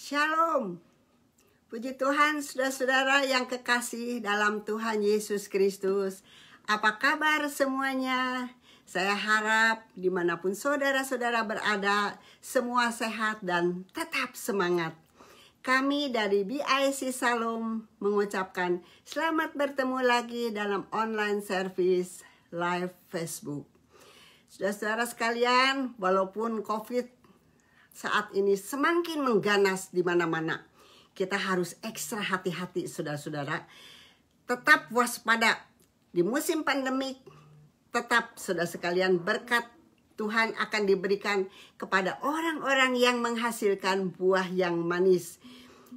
Shalom. Puji Tuhan, saudara-saudara yang kekasih dalam Tuhan Yesus Kristus. Apa kabar semuanya? Saya harap dimanapun saudara-saudara berada, semua sehat dan tetap semangat. Kami dari BIC Shalom mengucapkan selamat bertemu lagi dalam online service live Facebook. Saudara-saudara sekalian, walaupun COVID saat ini semakin mengganas di mana-mana, kita harus ekstra hati-hati, saudara-saudara. Tetap waspada di musim pandemik. Tetap, saudara sekalian, berkat Tuhan akan diberikan kepada orang-orang yang menghasilkan buah yang manis,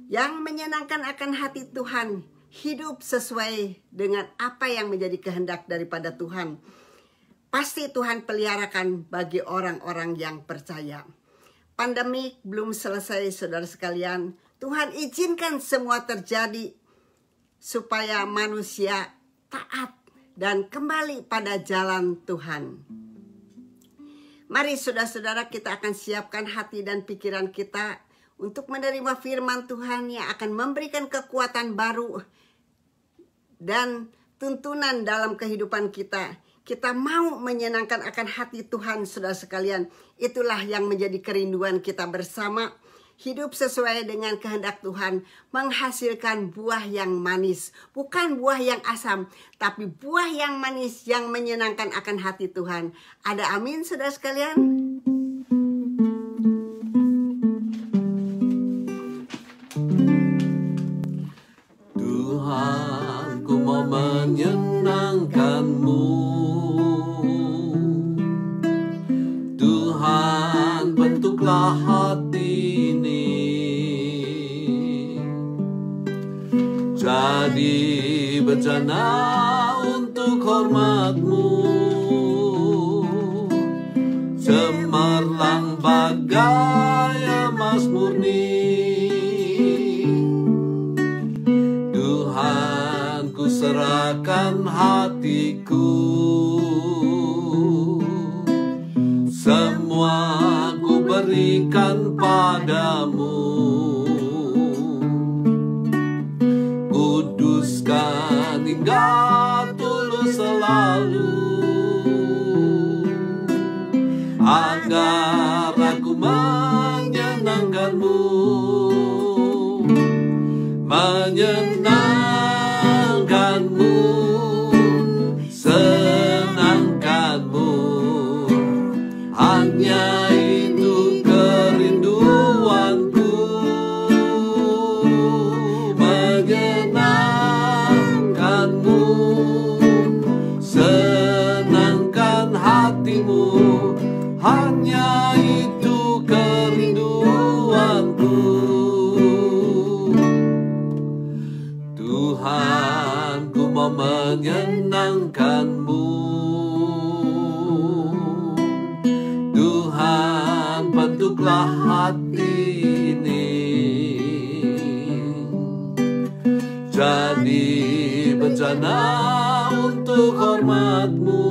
yang menyenangkan akan hati Tuhan, hidup sesuai dengan apa yang menjadi kehendak daripada Tuhan. Pasti Tuhan peliharakan bagi orang-orang yang percaya. Pandemik belum selesai, saudara sekalian. Tuhan izinkan semua terjadi supaya manusia taat dan kembali pada jalan Tuhan. Mari saudara-saudara, kita akan siapkan hati dan pikiran kita untuk menerima firman Tuhan yang akan memberikan kekuatan baru dan tuntunan dalam kehidupan kita. Kita mau menyenangkan akan hati Tuhan, saudara sekalian. Itulah yang menjadi kerinduan kita bersama. Hidup sesuai dengan kehendak Tuhan, menghasilkan buah yang manis. Bukan buah yang asam, tapi buah yang manis yang menyenangkan akan hati Tuhan. Ada amin, saudara sekalian? Tuhan, ku mau menyenangkan-Mu. Tuhan, bentuklah hati ini jadi bejana untuk hormat-Mu, cemerlang bagai emas murni. Tuhan, ku serahkan hatiku, semua ku berikan padamu. Kuduskan hingga tulus selalu, agar aku menyenangkan-Mu, menyenangkan-Mu, senangkan-Mu. Hanya itu kerinduanku, menyenangkan-Mu, senangkan hati-Mu. Hanya itu kerinduanku. Tuhan, ku mau menyenangkan-Mu. Tuhan, bentuklah hati ini jadi bejana untuk hormat-Mu,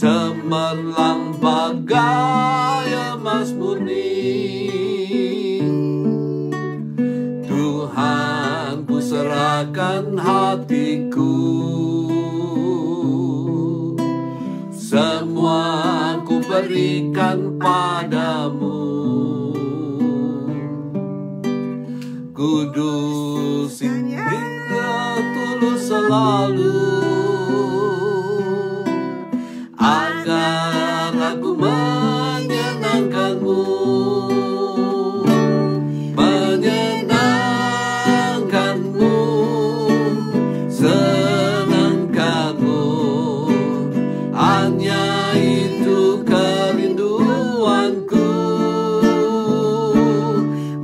cemerlang bagai emas murni. Tuhan, ku serahkan hatiku, semua ku berikan padamu. Kudus hingga tulus selalu, agar aku menyenangkan-Mu, menyenangkan-Mu, senangkan-Mu. Hanya itu kerinduanku,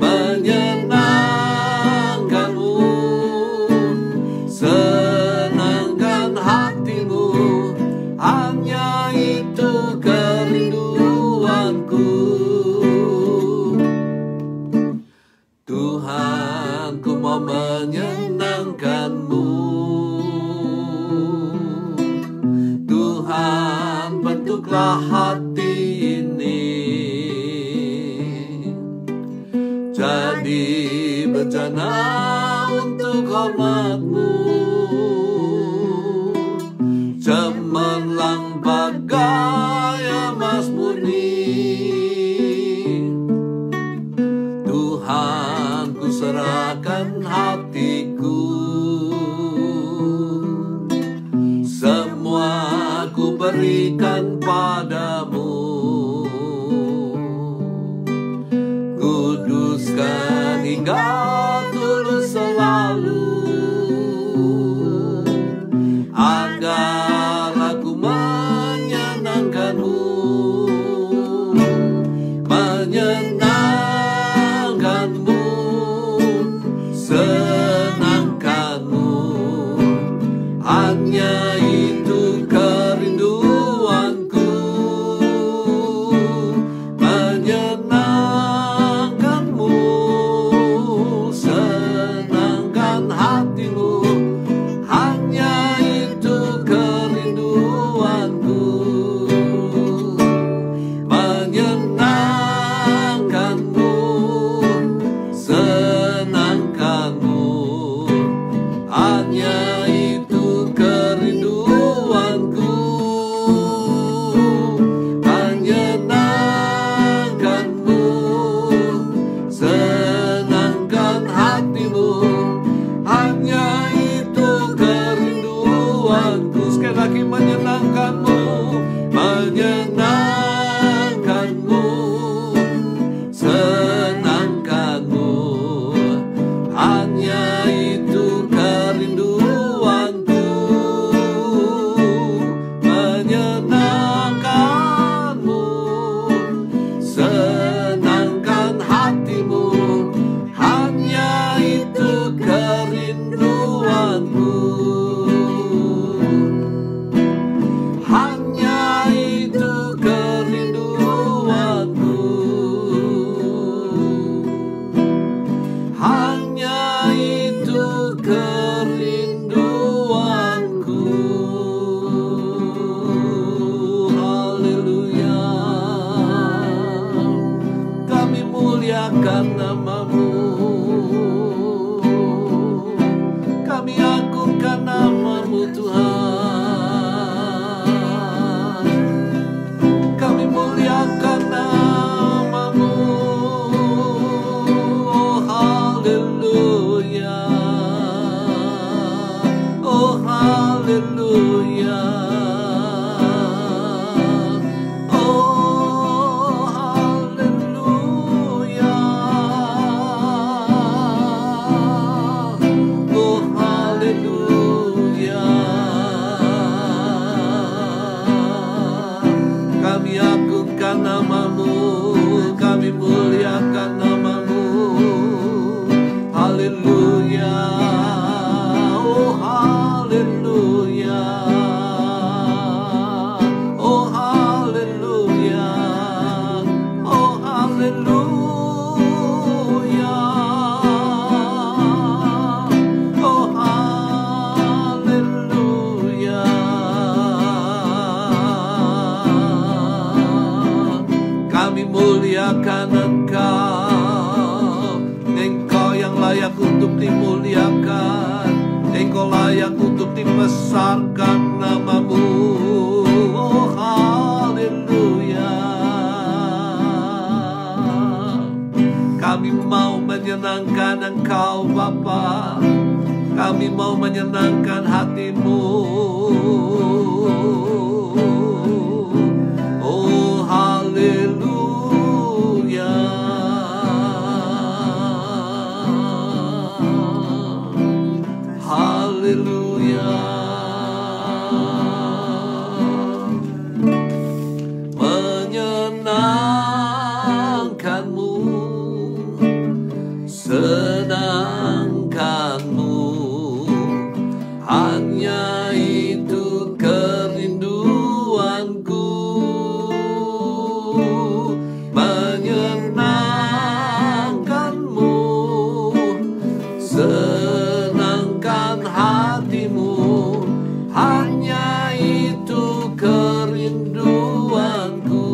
menyenangkan-Mu, senangkan-Mu. jadi bencana untuk hormat-Mu. Cemerlang bagai emas murni, Tuhan ku serahkan hatiku. Semua ku berikan padamu. Kuduskan hingga tulus selalu, agar aku menyenangkan-Mu, menyenangkan-Mu, senangkan-Mu. Hanya itu kerinduanku, menyenangkan-Mu, senangkan hati-Mu. Hanya itu kerinduanku, menyenangkan-Mu, senangkan-Mu. Hanya itu kerinduanku, menyenangkan-Mu, senangkan hati-Mu. Hanya itu kerinduanku. Sekali lagi, menyenangkan-Mu, menyenangkan-Mu, senangkan-Mu. Hanya itu kerinduanku, menyenangkan-Mu, senangkan hati-Mu. Hanya itu kerinduanku, hanya itu kerinduanku, hanya itu kerinduanku. Haleluya. Kami muliakan nama-Mu, kami agungkan nama-Mu Tuhan. Kami muliakan nama-Mu. Oh haleluya, oh haleluya, oh haleluya, oh haleluya. Kami agungkan nama-Mu, kami muliakan nama-Mu. Haleluya, oh haleluya, oh haleluya, oh haleluya, oh haleluya. Kami muliakan Engkau, Engkau yang layak untuk dimuliakan, Engkau layak untuk dibesarkan nama-Mu. Oh haleluya. Kami mau menyenangkan Engkau Bapa, kami mau menyenangkan hati-Mu. Oh haleluya, haleluya. Menyenangkan-Mu, senangkan-Mu. Hanya itu kerinduanku, menyenangkan-Mu, senangkan hati-Mu. Hanya itu kerinduanku,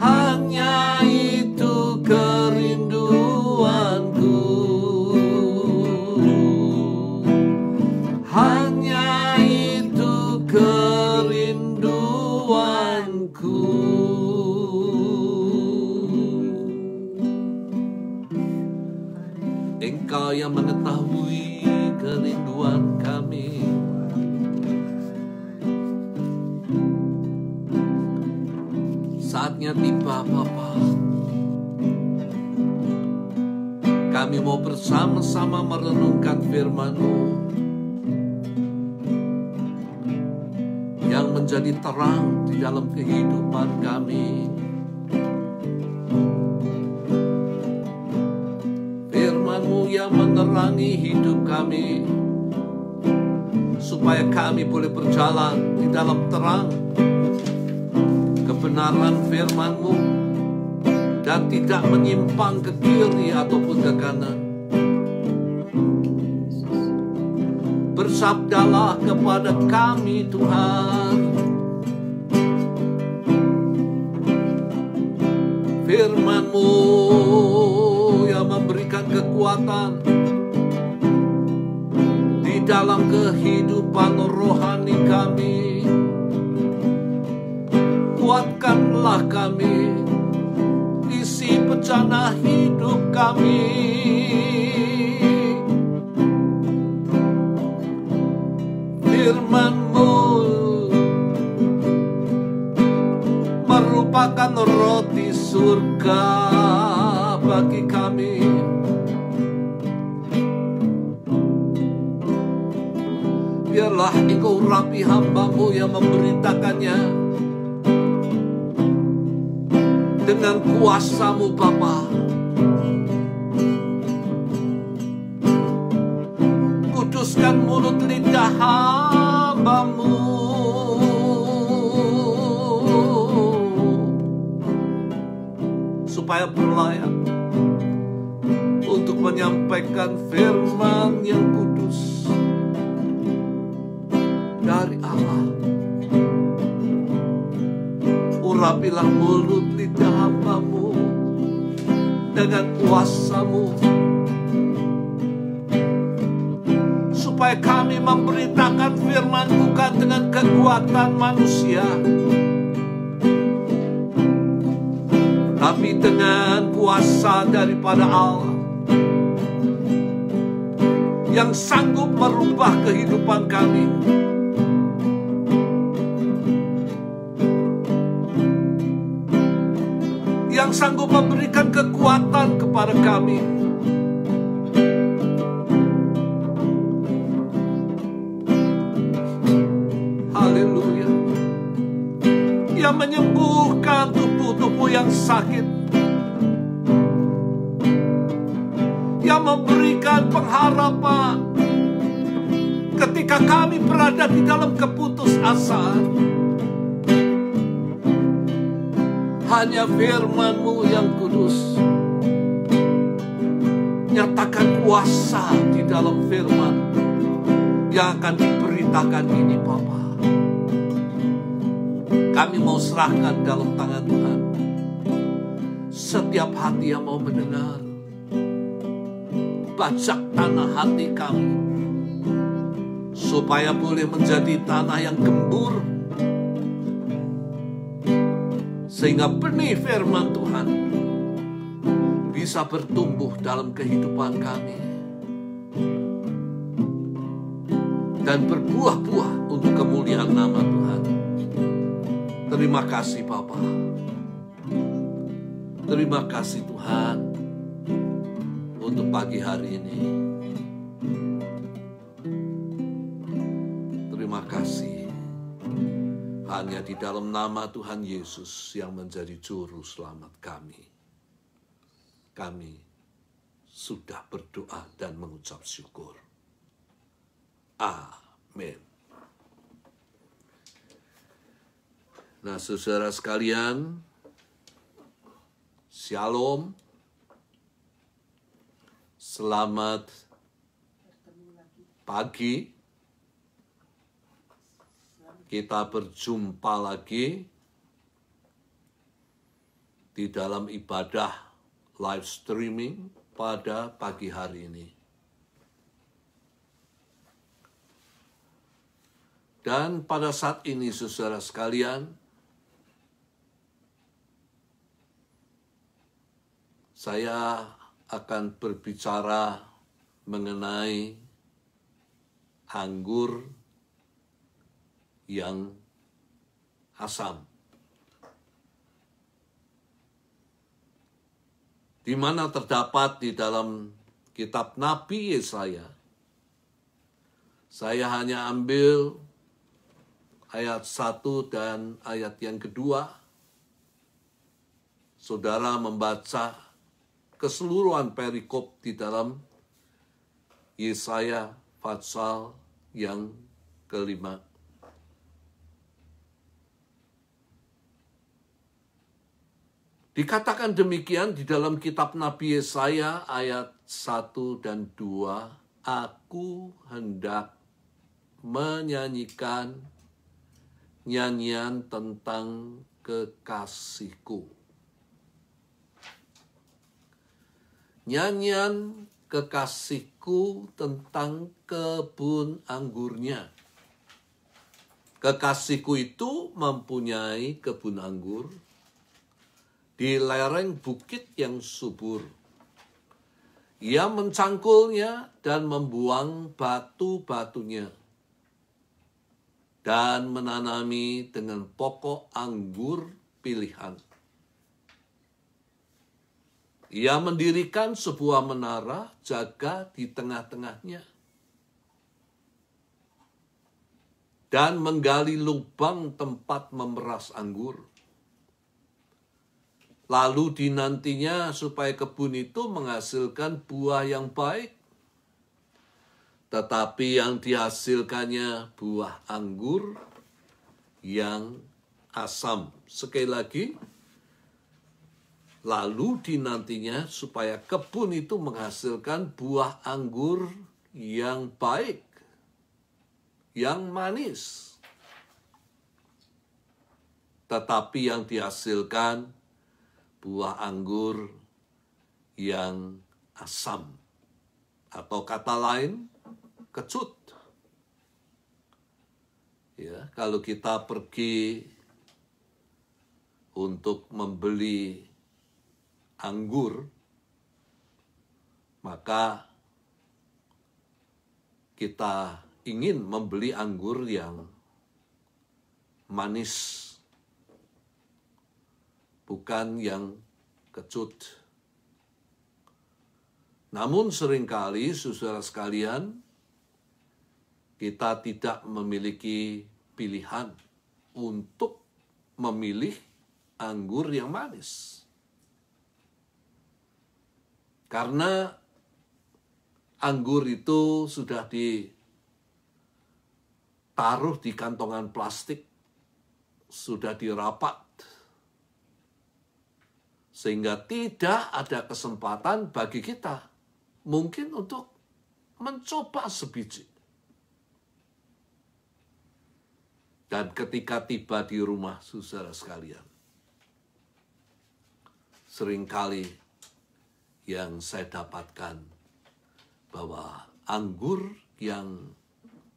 hanya Engkau yang mengetahui kerinduan kami. Saatnya tiba Bapa. Kami mau bersama-sama merenungkan firman-Mu yang menjadi terang di dalam kehidupan kami. Firman-Mu yang menerangi hidup kami, supaya kami boleh berjalan di dalam terang kebenaran firman-Mu dan tidak menyimpang ke kiri ataupun ke kanan. Bersabdalah kepada kami Tuhan. Firman-Mu yang memberikan kekuatan di dalam kehidupan rohani kami. Kuatkanlah kami, isi bejana hidup kami. Firman-Mu merupakan roti surga bagi kami. Biarlah Engkau urapi hamba-Mu yang memberitakannya dengan kuasa-Mu Bapa. Kuduskan mulut lidah hamba-Mu, supaya berlayak untuk menyampaikan firman yang kudus dari Allah. Urapilah mulut lidah hamba-Mu dengan kuasa-Mu, supaya kami memberitakan firman bukan dengan kekuatan manusia, tapi dengan kuasa daripada Allah yang sanggup merubah kehidupan kami. Yang sanggup memberikan kekuatan kepada kami. Haleluya. Yang menyembuhkan tubuh-tubuh yang sakit. Yang memberikan pengharapan ketika kami berada di dalam keputusasaan. Hanya firman-Mu yang kudus. Nyatakan kuasa di dalam firman yang akan diberitakan ini Bapa. Kami mau serahkan dalam tangan Tuhan setiap hati yang mau mendengar. Bajak tanah hati kami, supaya boleh menjadi tanah yang gembur, sehingga benih firman Tuhan bisa bertumbuh dalam kehidupan kami dan berbuah-buah untuk kemuliaan nama Tuhan. Terima kasih Bapa. Terima kasih Tuhan untuk pagi hari ini. Terima kasih. Hanya di dalam nama Tuhan Yesus yang menjadi juru selamat kami. Kami sudah berdoa dan mengucap syukur. Amin. Nah, saudara sekalian, Shalom. Selamat pagi. Kita berjumpa lagi di dalam ibadah live streaming pada pagi hari ini. Dan pada saat ini, saudara sekalian, saya akan berbicara mengenai anggur yang asam. Di mana terdapat di dalam kitab Nabi Yesaya. Saya hanya ambil ayat 1 dan ayat yang kedua. Saudara membaca keseluruhan perikop di dalam Yesaya pasal yang kelima. Dikatakan demikian di dalam kitab Nabi Yesaya ayat 1 dan 2, aku hendak menyanyikan nyanyian tentang kekasihku. Nyanyian kekasihku tentang kebun anggurnya. Kekasihku itu mempunyai kebun anggur di lereng bukit yang subur. Ia mencangkulnya dan membuang batu-batunya, dan menanami dengan pokok anggur pilihan. Ia mendirikan sebuah menara jaga di tengah-tengahnya, dan menggali lubang tempat memeras anggur. Lalu dinantinya supaya kebun itu menghasilkan buah yang baik. Tetapi yang dihasilkannya buah anggur yang asam. Sekali lagi, lalu dinantinya supaya kebun itu menghasilkan buah anggur yang baik, yang manis. Tetapi yang dihasilkan buah anggur yang asam, atau kata lain, kecut. Ya, kalau kita pergi untuk membeli anggur, maka kita ingin membeli anggur yang manis, bukan yang kecut. Namun seringkali, saudara sekalian, kita tidak memiliki pilihan untuk memilih anggur yang manis. Karena anggur itu sudah ditaruh di kantongan plastik, sudah dirapat, sehingga tidak ada kesempatan bagi kita mungkin untuk mencoba sebiji. Dan ketika tiba di rumah, saudara sekalian, seringkali yang saya dapatkan bahwa anggur yang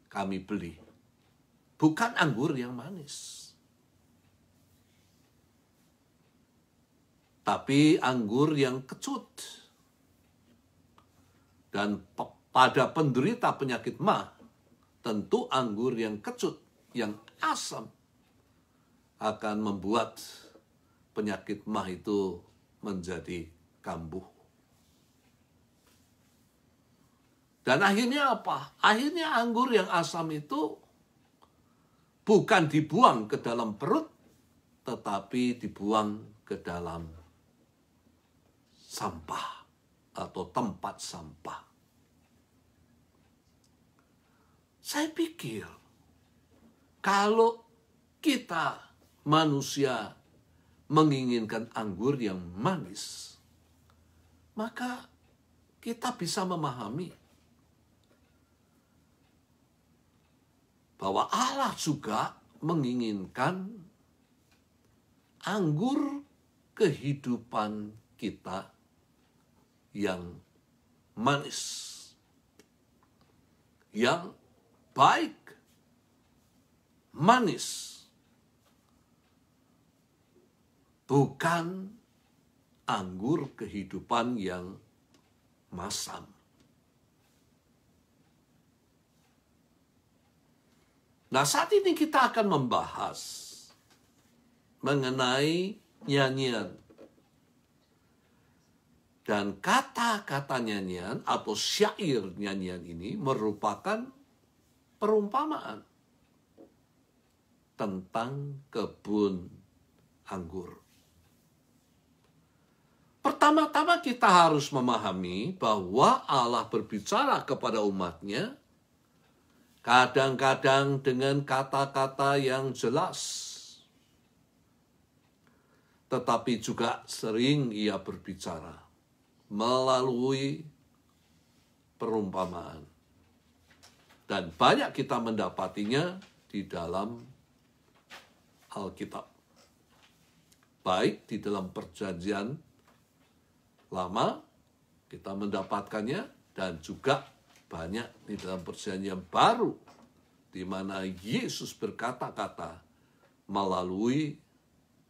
kami beli bukan anggur yang manis, tapi anggur yang kecut. Dan pada penderita penyakit MAH, tentu anggur yang kecut, yang asam, akan membuat penyakit MAH itu menjadi kambuh. Dan akhirnya apa? Akhirnya anggur yang asam itu bukan dibuang ke dalam perut, tetapi dibuang ke dalam sampah atau tempat sampah. Saya pikir kalau kita manusia menginginkan anggur yang manis, maka kita bisa memahami bahwa Allah juga menginginkan anggur kehidupan kita yang manis, yang baik, manis, bukan anggur kehidupan yang masam. Nah, saat ini kita akan membahas mengenai nyanyian. Dan kata-kata nyanyian atau syair nyanyian ini merupakan perumpamaan tentang kebun anggur. Pertama-tama kita harus memahami bahwa Allah berbicara kepada umatnya kadang-kadang dengan kata-kata yang jelas. Tetapi juga sering ia berbicara melalui perumpamaan. Dan banyak kita mendapatinya di dalam Alkitab. Baik di dalam Perjanjian Lama kita mendapatkannya, dan juga banyak di dalam Perjanjian Baru di mana Yesus berkata-kata melalui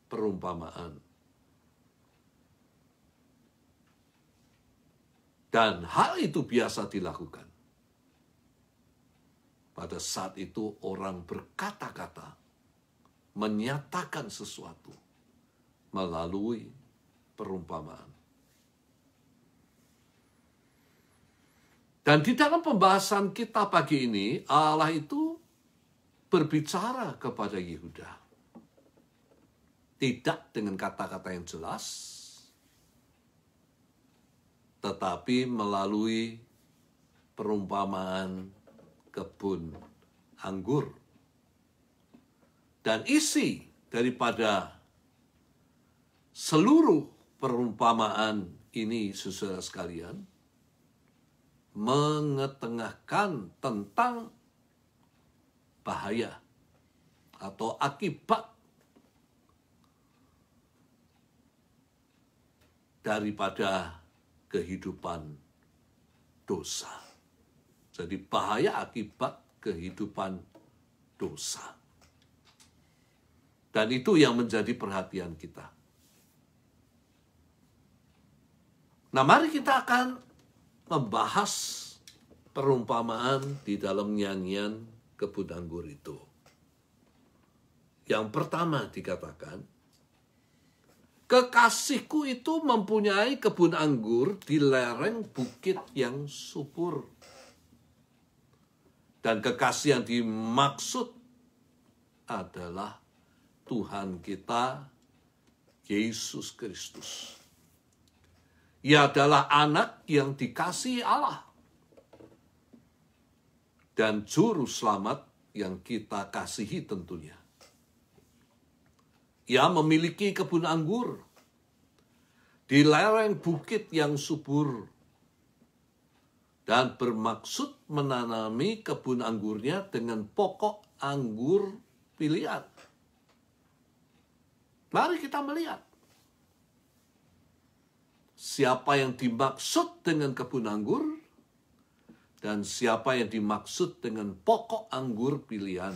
perumpamaan. Dan hal itu biasa dilakukan. Pada saat itu orang berkata-kata, menyatakan sesuatu melalui perumpamaan. Dan di dalam pembahasan kita pagi ini, Allah itu berbicara kepada Yehuda. Tidak dengan kata-kata yang jelas, tetapi melalui perumpamaan kebun anggur. Dan isi daripada seluruh perumpamaan ini, saudara sekalian, mengetengahkan tentang bahaya atau akibat daripada kehidupan dosa. Jadi bahaya akibat kehidupan dosa. Dan itu yang menjadi perhatian kita. Nah, mari kita akan membahas perumpamaan di dalam nyanyian kebun anggur itu. Yang pertama dikatakan, kekasihku itu mempunyai kebun anggur di lereng bukit yang subur. Dan kekasih yang dimaksud adalah Tuhan kita, Yesus Kristus. Ia adalah anak yang dikasihi Allah. Dan juru selamat yang kita kasihi tentunya. Ia memiliki kebun anggur di lereng bukit yang subur dan bermaksud menanami kebun anggurnya dengan pokok anggur pilihan. Mari kita melihat siapa yang dimaksud dengan kebun anggur dan siapa yang dimaksud dengan pokok anggur pilihan.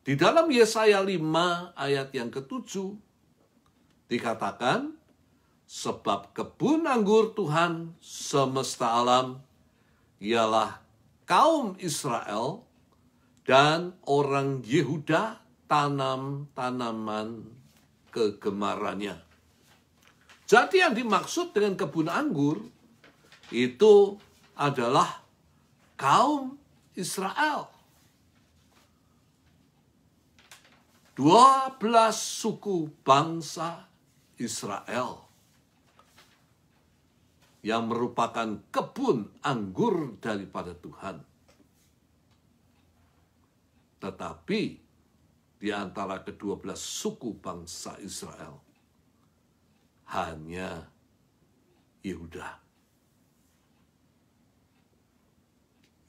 Di dalam Yesaya 5 ayat yang ke-7 dikatakan, sebab kebun anggur Tuhan semesta alam ialah kaum Israel dan orang Yehuda tanam-tanaman kegemarannya. Jadi yang dimaksud dengan kebun anggur itu adalah kaum Israel. 12 suku bangsa Israel yang merupakan kebun anggur daripada Tuhan. Tetapi di antara ke-12 suku bangsa Israel hanya Yehuda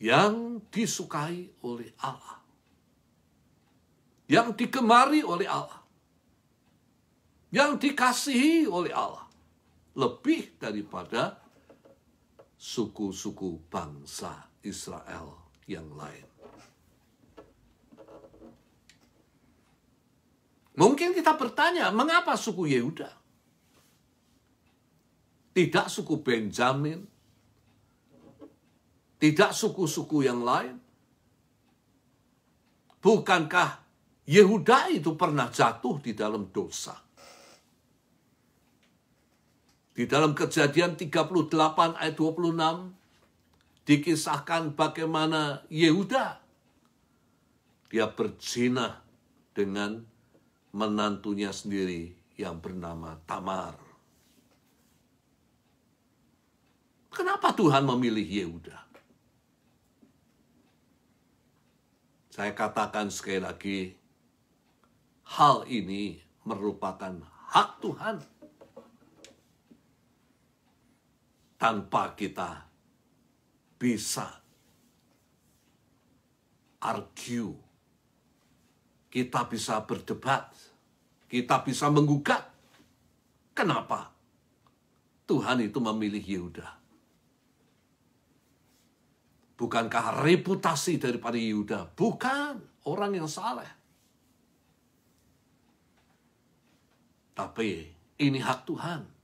yang disukai oleh Allah, yang digemari oleh Allah, yang dikasihi oleh Allah, lebih daripada suku-suku bangsa Israel yang lain. Mungkin kita bertanya, mengapa suku Yehuda? tidak suku Benjamin, tidak suku-suku yang lain. Bukankah Yehuda itu pernah jatuh di dalam dosa? Di dalam Kejadian 38 ayat 26, dikisahkan bagaimana Yehuda, dia berzina dengan menantunya sendiri yang bernama Tamar. Kenapa Tuhan memilih Yehuda? Saya katakan sekali lagi, hal ini merupakan hak Tuhan. Tanpa kita bisa argue, kita bisa berdebat, kita bisa menggugat. Kenapa Tuhan itu memilih Yehuda? Bukankah reputasi daripada Yehuda bukan orang yang saleh? Tapi ini hak Tuhan.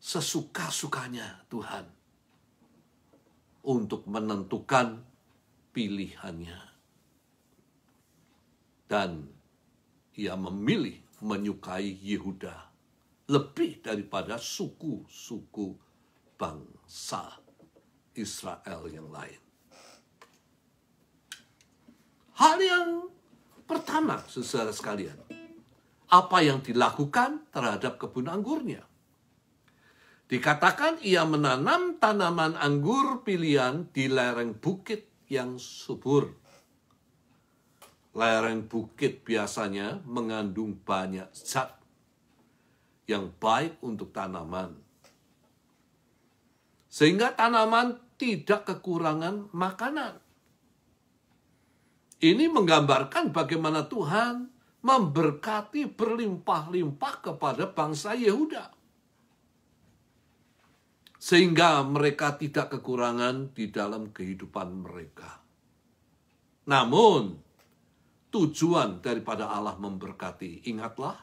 Sesuka-sukanya Tuhan untuk menentukan pilihannya. Dan ia memilih menyukai Yehuda lebih daripada suku-suku bangsa Israel yang lain. Hal yang pertama, saudara sekalian, apa yang dilakukan terhadap kebun anggurnya? Dikatakan ia menanam tanaman anggur pilihan di lereng bukit yang subur. Lereng bukit biasanya mengandung banyak zat yang baik untuk tanaman. Sehingga tanaman tidak kekurangan makanan. Ini menggambarkan bagaimana Tuhan memberkati berlimpah-limpah kepada bangsa Yehuda. Sehingga mereka tidak kekurangan di dalam kehidupan mereka. Namun, tujuan daripada Allah memberkati, ingatlah,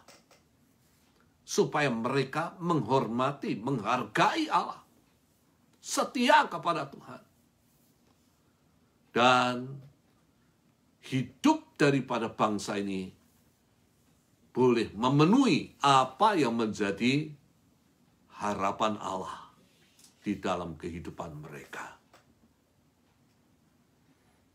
supaya mereka menghormati, menghargai Allah. Setia kepada Tuhan. Dan hidup daripada bangsa ini boleh memenuhi apa yang menjadi harapan Allah di dalam kehidupan mereka.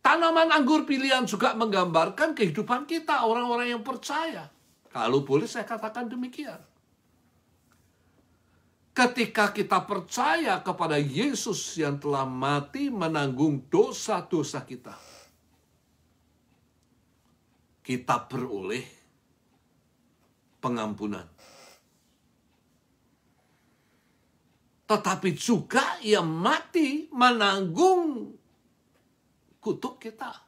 Tanaman anggur pilihan juga menggambarkan kehidupan kita, orang-orang yang percaya. Kalau boleh saya katakan demikian. Ketika kita percaya kepada Yesus yang telah mati menanggung dosa-dosa kita, kita beroleh pengampunan. Tetapi juga ia mati menanggung kutuk kita.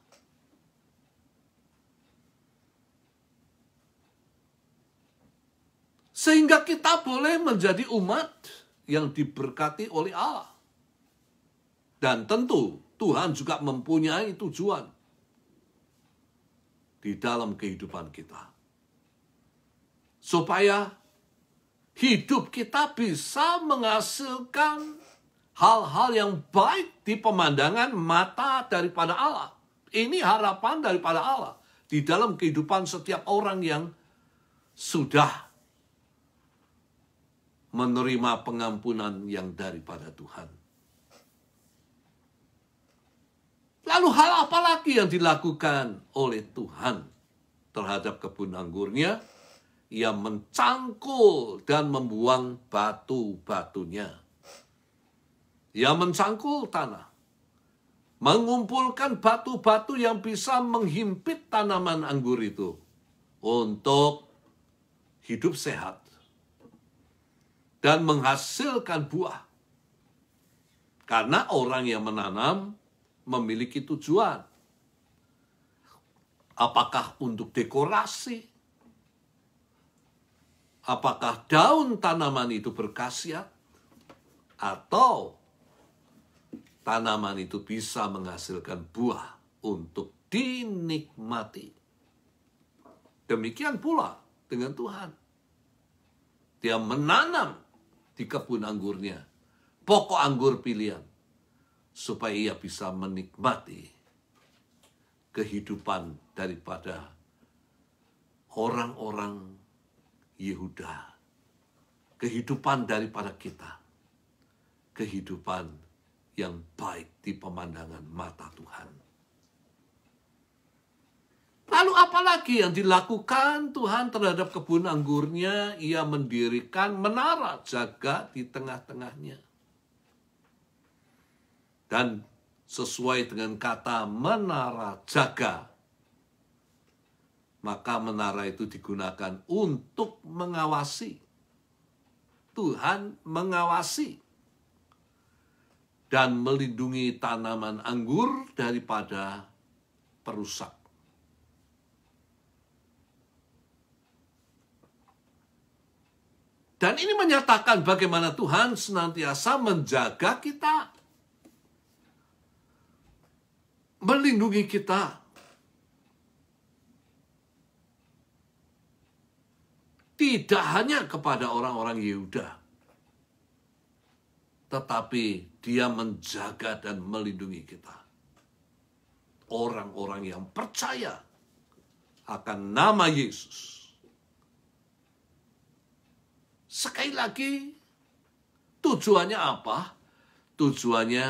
Sehingga kita boleh menjadi umat yang diberkati oleh Allah. Dan tentu Tuhan juga mempunyai tujuan di dalam kehidupan kita. Supaya hidup kita bisa menghasilkan hal-hal yang baik di pemandangan mata daripada Allah. Ini harapan daripada Allah di dalam kehidupan setiap orang yang sudah menerima pengampunan yang daripada Tuhan. Lalu hal apa lagi yang dilakukan oleh Tuhan terhadap kebun anggurnya? Ia mencangkul dan membuang batu-batunya. Ia mencangkul tanah. Mengumpulkan batu-batu yang bisa menghimpit tanaman anggur itu. Untuk hidup sehat. Dan menghasilkan buah. Karena orang yang menanam memiliki tujuan. Apakah untuk dekorasi? Apakah daun tanaman itu berkhasiat? Atau tanaman itu bisa menghasilkan buah untuk dinikmati? Demikian pula dengan Tuhan. Dia menanam di kebun anggurnya pokok anggur pilihan, supaya ia bisa menikmati kehidupan daripada orang-orang Yehuda, kehidupan daripada kita, kehidupan yang baik di pemandangan mata Tuhan. Lalu apalagi yang dilakukan Tuhan terhadap kebun anggurnya? Ia mendirikan menara jaga di tengah-tengahnya. Dan sesuai dengan kata menara jaga, maka menara itu digunakan untuk mengawasi. Tuhan mengawasi dan melindungi tanaman anggur daripada perusak. Dan ini menyatakan bagaimana Tuhan senantiasa menjaga kita, melindungi kita. Tidak hanya kepada orang-orang Yehuda, tetapi Dia menjaga dan melindungi kita. Orang-orang yang percaya akan nama Yesus. Sekali lagi, tujuannya apa? Tujuannya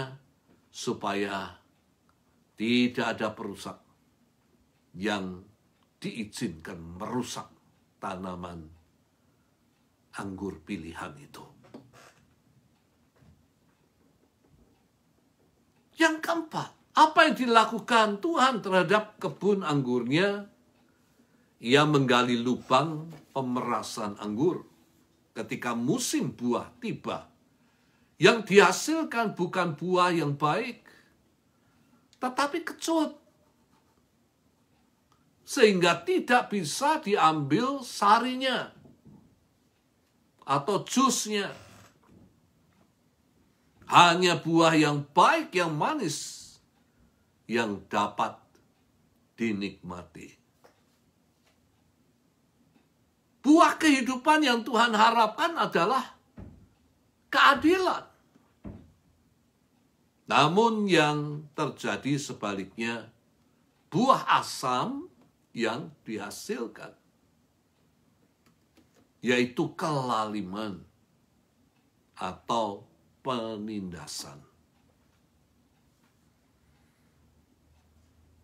supaya tidak ada perusak yang diizinkan merusak tanaman anggur pilihan itu. Yang keempat, apa yang dilakukan Tuhan terhadap kebun anggurnya? Ia menggali lubang pemerasan anggur ketika musim buah tiba. Yang dihasilkan bukan buah yang baik, tetapi kecut, sehingga tidak bisa diambil sarinya atau jusnya. Hanya buah yang baik, yang manis, yang dapat dinikmati. Buah kehidupan yang Tuhan harapkan adalah keadilan. Namun yang terjadi sebaliknya, buah asam yang dihasilkan, yaitu kelaliman atau penindasan.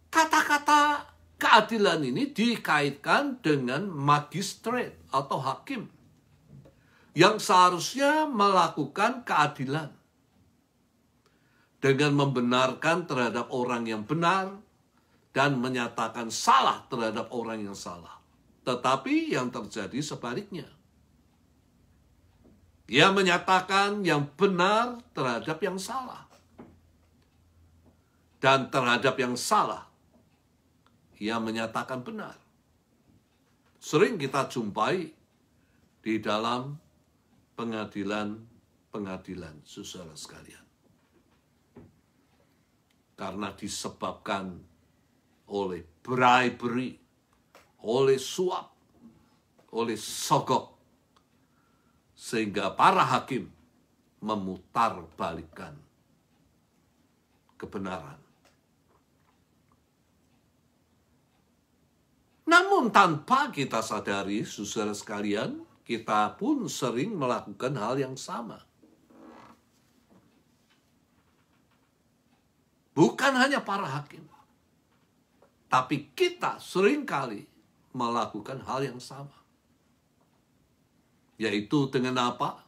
Kata-kata keadilan ini dikaitkan dengan magistrate atau hakim yang seharusnya melakukan keadilan dengan membenarkan terhadap orang yang benar dan menyatakan salah terhadap orang yang salah. Tetapi yang terjadi sebaliknya. Ia menyatakan yang benar terhadap yang salah. Dan terhadap yang salah, ia menyatakan benar. Sering kita jumpai di dalam pengadilan-pengadilan, saudara sekalian. Karena disebabkan oleh bribery, oleh suap, oleh sogok, sehingga para hakim memutarbalikkan kebenaran. Namun tanpa kita sadari, saudara sekalian, kita pun sering melakukan hal yang sama. Bukan hanya para hakim, tapi kita seringkali melakukan hal yang sama. Yaitu dengan apa?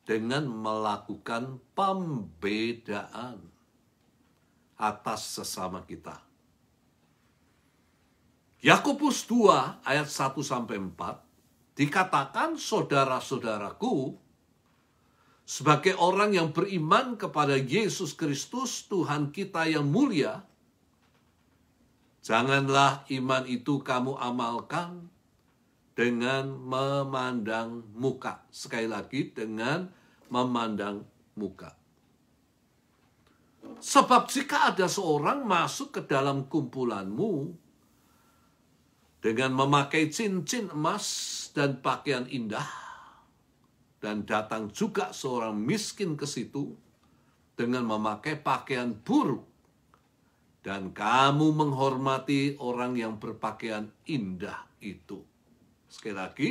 Dengan melakukan pembedaan atas sesama kita. Yakobus 2 ayat 1-4 dikatakan, saudara-saudaraku, sebagai orang yang beriman kepada Yesus Kristus Tuhan kita yang mulia, janganlah iman itu kamu amalkan dengan memandang muka. Sekali lagi, dengan memandang muka. Sebab jika ada seorang masuk ke dalam kumpulanmu dengan memakai cincin emas dan pakaian indah, dan datang juga seorang miskin ke situ dengan memakai pakaian buruk. Dan kamu menghormati orang yang berpakaian indah itu. Sekali lagi,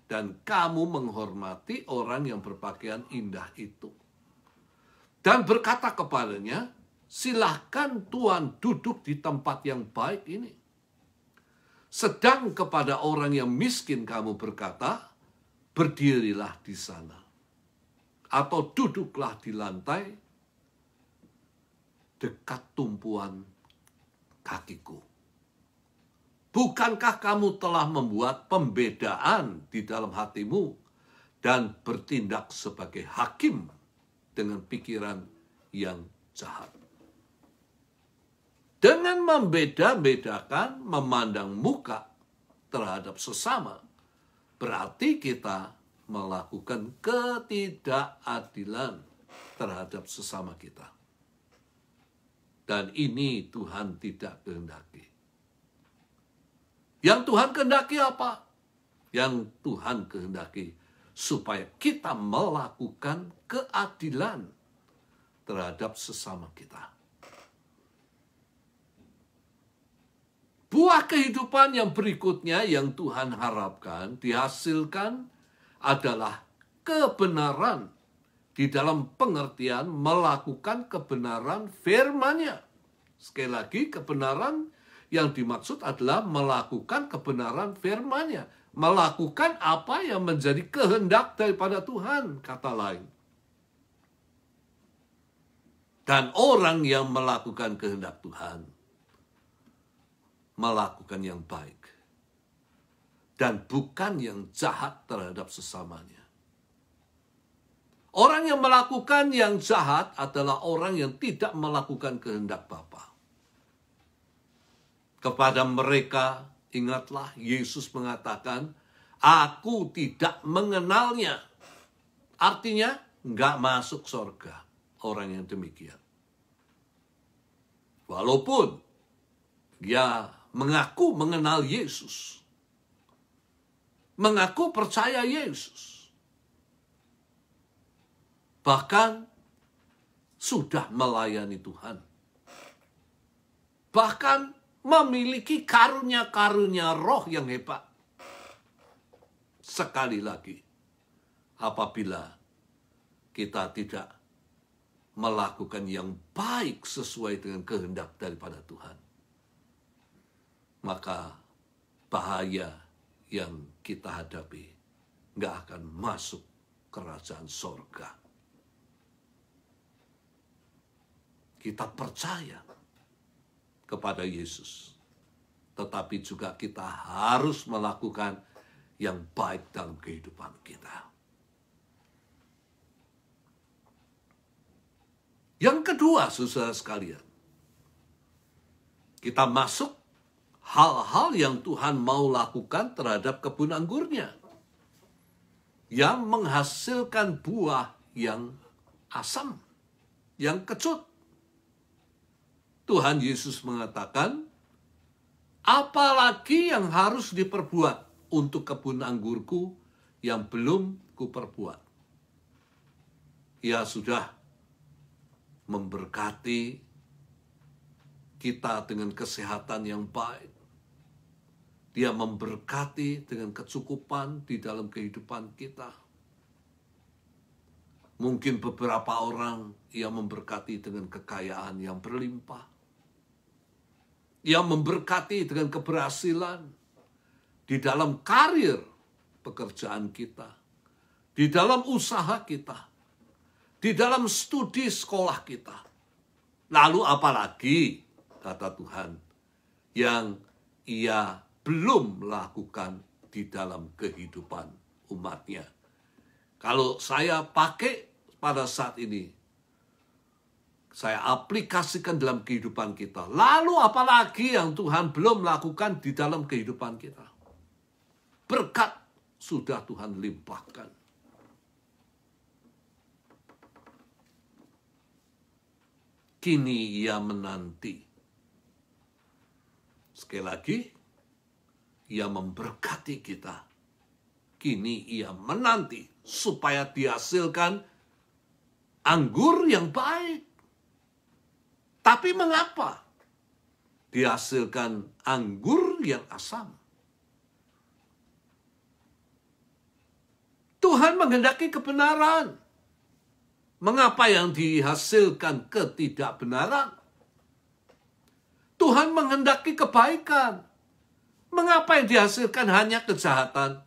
dan kamu menghormati orang yang berpakaian indah itu. Dan berkata kepadanya, silahkan Tuhan duduk di tempat yang baik ini. Sedang kepada orang yang miskin kamu berkata, berdirilah di sana. Atau duduklah di lantai dekat tumpuan kakiku. Bukankah kamu telah membuat pembedaan di dalam hatimu dan bertindak sebagai hakim dengan pikiran yang jahat? Dengan membeda-bedakan, memandang muka terhadap sesama, berarti kita melakukan ketidakadilan terhadap sesama kita. Dan ini Tuhan tidak kehendaki. Yang Tuhan kehendaki apa? Yang Tuhan kehendaki supaya kita melakukan keadilan terhadap sesama kita. Buah kehidupan yang berikutnya yang Tuhan harapkan dihasilkan adalah kebenaran. Di dalam pengertian melakukan kebenaran firman-Nya. Sekali lagi, kebenaran yang dimaksud adalah melakukan kebenaran firman-Nya. Melakukan apa yang menjadi kehendak daripada Tuhan, kata lain. Dan orang yang melakukan kehendak Tuhan, melakukan yang baik. Dan bukan yang jahat terhadap sesamanya. Orang yang melakukan yang jahat adalah orang yang tidak melakukan kehendak Bapa. Kepada mereka, ingatlah Yesus mengatakan, aku tidak mengenalnya. Artinya, nggak masuk surga orang yang demikian. Walaupun dia mengaku mengenal Yesus. Mengaku percaya Yesus. Bahkan sudah melayani Tuhan. Bahkan memiliki karunia-karunia roh yang hebat. Sekali lagi, apabila kita tidak melakukan yang baik sesuai dengan kehendak daripada Tuhan, maka bahaya yang kita hadapi nggak akan masuk kerajaan sorga. Kita percaya kepada Yesus. Tetapi juga kita harus melakukan yang baik dalam kehidupan kita. Yang kedua, saudara sekalian. Kita masuk hal-hal yang Tuhan mau lakukan terhadap kebun anggurnya. Yang menghasilkan buah yang asam, yang kecut. Tuhan Yesus mengatakan, apalagi yang harus diperbuat untuk kebun anggurku yang belum kuperbuat. Ia sudah memberkati kita dengan kesehatan yang baik. Dia memberkati dengan kecukupan di dalam kehidupan kita. Mungkin beberapa orang ia memberkati dengan kekayaan yang berlimpah. Ia memberkati dengan keberhasilan di dalam karir pekerjaan kita, di dalam usaha kita, di dalam studi sekolah kita. Lalu apalagi, kata Tuhan, yang ia belum lakukan di dalam kehidupan umatnya. Kalau saya pakai pada saat ini, saya aplikasikan dalam kehidupan kita. Lalu apalagi yang Tuhan belum lakukan di dalam kehidupan kita. Berkat sudah Tuhan limpahkan. Kini ia menanti. Sekali lagi, ia memberkati kita kini ia menanti supaya dihasilkan anggur yang baik. Tapi mengapa dihasilkan anggur yang asam? Tuhan menghendaki kebenaran. Mengapa yang dihasilkan ketidakbenaran? Tuhan menghendaki kebaikan. Mengapa yang dihasilkan hanya kejahatan?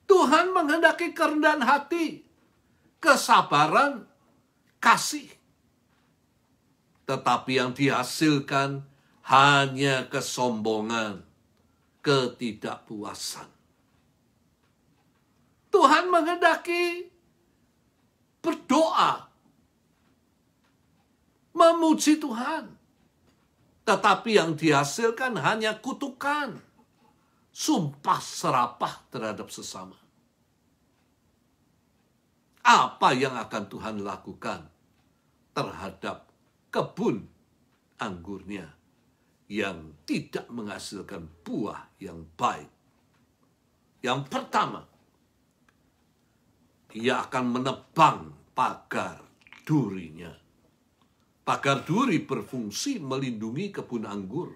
Tuhan menghendaki kerendahan hati, kesabaran, kasih. Tetapi yang dihasilkan hanya kesombongan, ketidakpuasan. Tuhan menghendaki berdoa, memuji Tuhan. Tetapi yang dihasilkan hanya kutukan, sumpah serapah terhadap sesama. Apa yang akan Tuhan lakukan terhadap kebun anggurnya yang tidak menghasilkan buah yang baik? Yang pertama, ia akan menebang pagar durinya. Pagar duri berfungsi melindungi kebun anggur.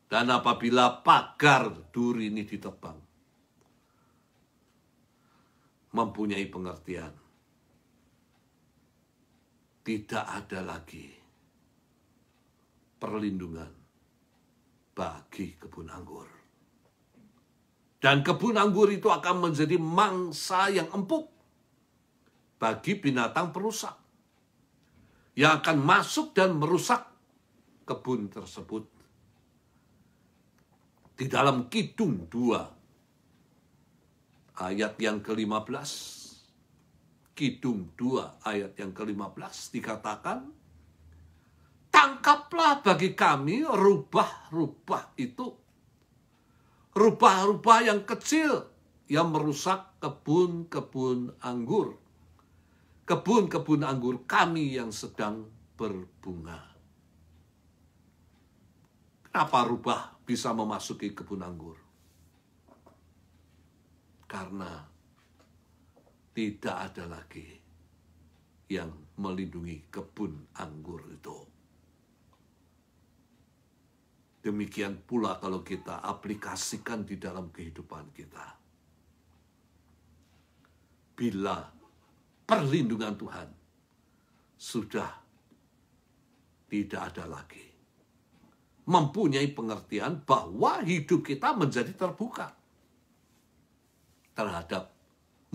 Dan apabila pagar duri ini ditebang, mempunyai pengertian, tidak ada lagi perlindungan bagi kebun anggur. Dan kebun anggur itu akan menjadi mangsa yang empuk bagi binatang perusak yang akan masuk dan merusak kebun tersebut. Di dalam Kidung 2 ayat yang ke-15, Kidung 2 ayat yang ke-15 dikatakan, tangkaplah bagi kami rubah-rubah itu, rubah-rubah yang kecil yang merusak kebun-kebun anggur, kebun-kebun anggur kami yang sedang berbunga. Kenapa rubah bisa memasuki kebun anggur? Karena tidak ada lagi yang melindungi kebun anggur itu. Demikian pula kalau kita aplikasikan di dalam kehidupan kita. Bila perlindungan Tuhan sudah tidak ada lagi, mempunyai pengertian bahwa hidup kita menjadi terbuka terhadap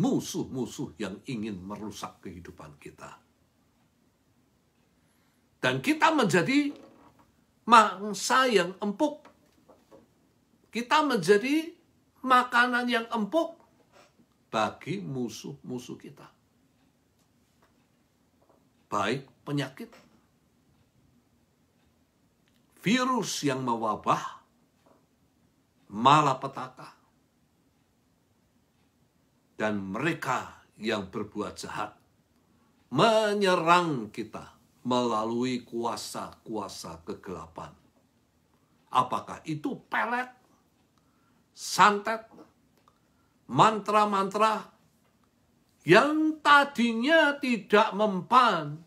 musuh-musuh yang ingin merusak kehidupan kita. Dan kita menjadi mangsa yang empuk. Kita menjadi makanan yang empuk bagi musuh-musuh kita. Baik penyakit, virus yang mewabah, malapetaka, dan mereka yang berbuat jahat menyerang kita melalui kuasa-kuasa kegelapan. Apakah itu pelet, santet, mantra-mantra yang tadinya tidak mempan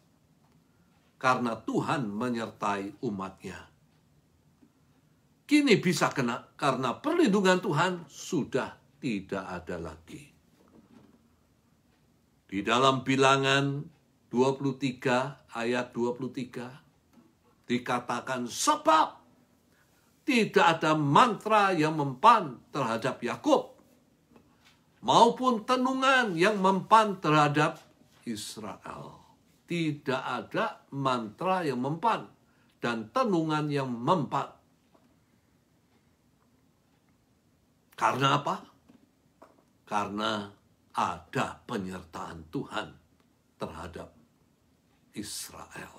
karena Tuhan menyertai umatnya. Kini bisa kena karena perlindungan Tuhan sudah tidak ada lagi. Di dalam Bilangan 23 ayat 23 dikatakan, sebab tidak ada mantra yang mempan terhadap Yakub maupun tenungan yang mempan terhadap Israel. Tidak ada mantra yang mempan dan tenungan yang mempan. Karena apa? Karena ada penyertaan Tuhan terhadap Israel.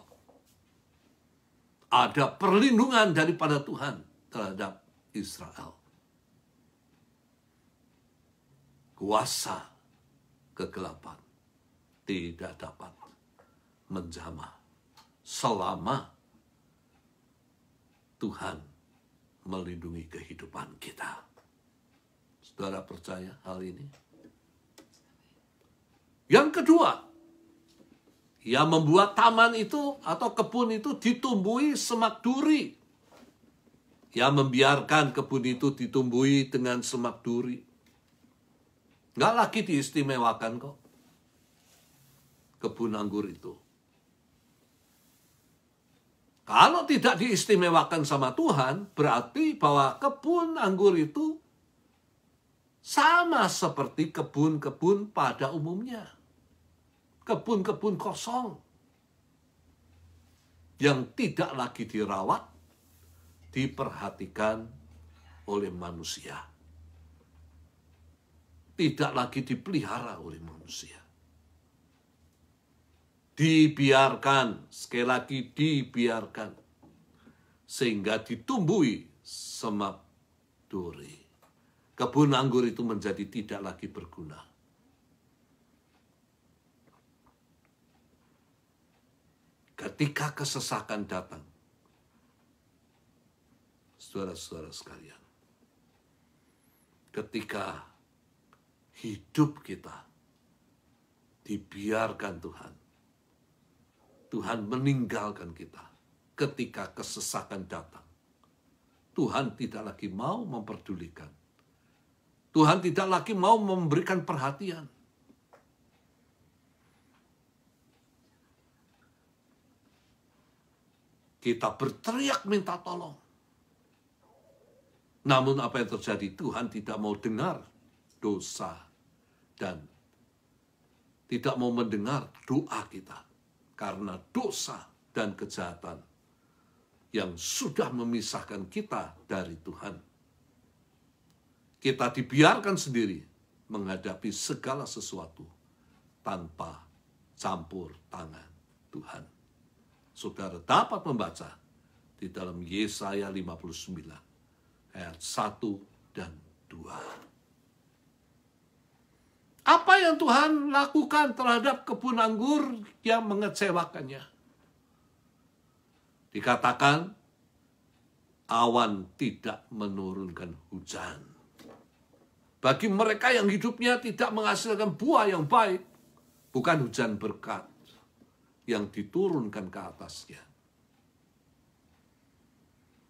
Ada perlindungan daripada Tuhan terhadap Israel. Kuasa kegelapan tidak dapat menjamah selama Tuhan melindungi kehidupan kita. Saudara percaya hal ini? Yang kedua, yang membuat taman itu atau kebun itu ditumbuhi semak duri. Yang membiarkan kebun itu ditumbuhi dengan semak duri. Nggak lagi diistimewakan kok. Kebun anggur itu. Kalau tidak diistimewakan sama Tuhan, berarti bahwa kebun anggur itu sama seperti kebun-kebun pada umumnya. Kebun-kebun kosong. Yang tidak lagi dirawat, diperhatikan oleh manusia. Tidak lagi dipelihara oleh manusia. Dibiarkan, sekali lagi dibiarkan. Sehingga ditumbuhi semak duri. Kebun anggur itu menjadi tidak lagi berguna. Ketika kesesakan datang, saudara-saudara sekalian, ketika hidup kita dibiarkan Tuhan, Tuhan meninggalkan kita. Ketika kesesakan datang, Tuhan tidak lagi mau memperdulikan. Tuhan tidak lagi mau memberikan perhatian. Kita berteriak minta tolong. Namun apa yang terjadi? Tuhan tidak mau dengar dosa dan tidak mau mendengar doa kita. Karena dosa dan kejahatan yang sudah memisahkan kita dari Tuhan. Kita dibiarkan sendiri menghadapi segala sesuatu tanpa campur tangan Tuhan. Saudara dapat membaca di dalam Yesaya 59 ayat 1 dan 2. Apa yang Tuhan lakukan terhadap kebun anggur yang mengecewakannya? Dikatakan awan tidak menurunkan hujan. Bagi mereka yang hidupnya tidak menghasilkan buah yang baik, bukan hujan berkat yang diturunkan ke atasnya,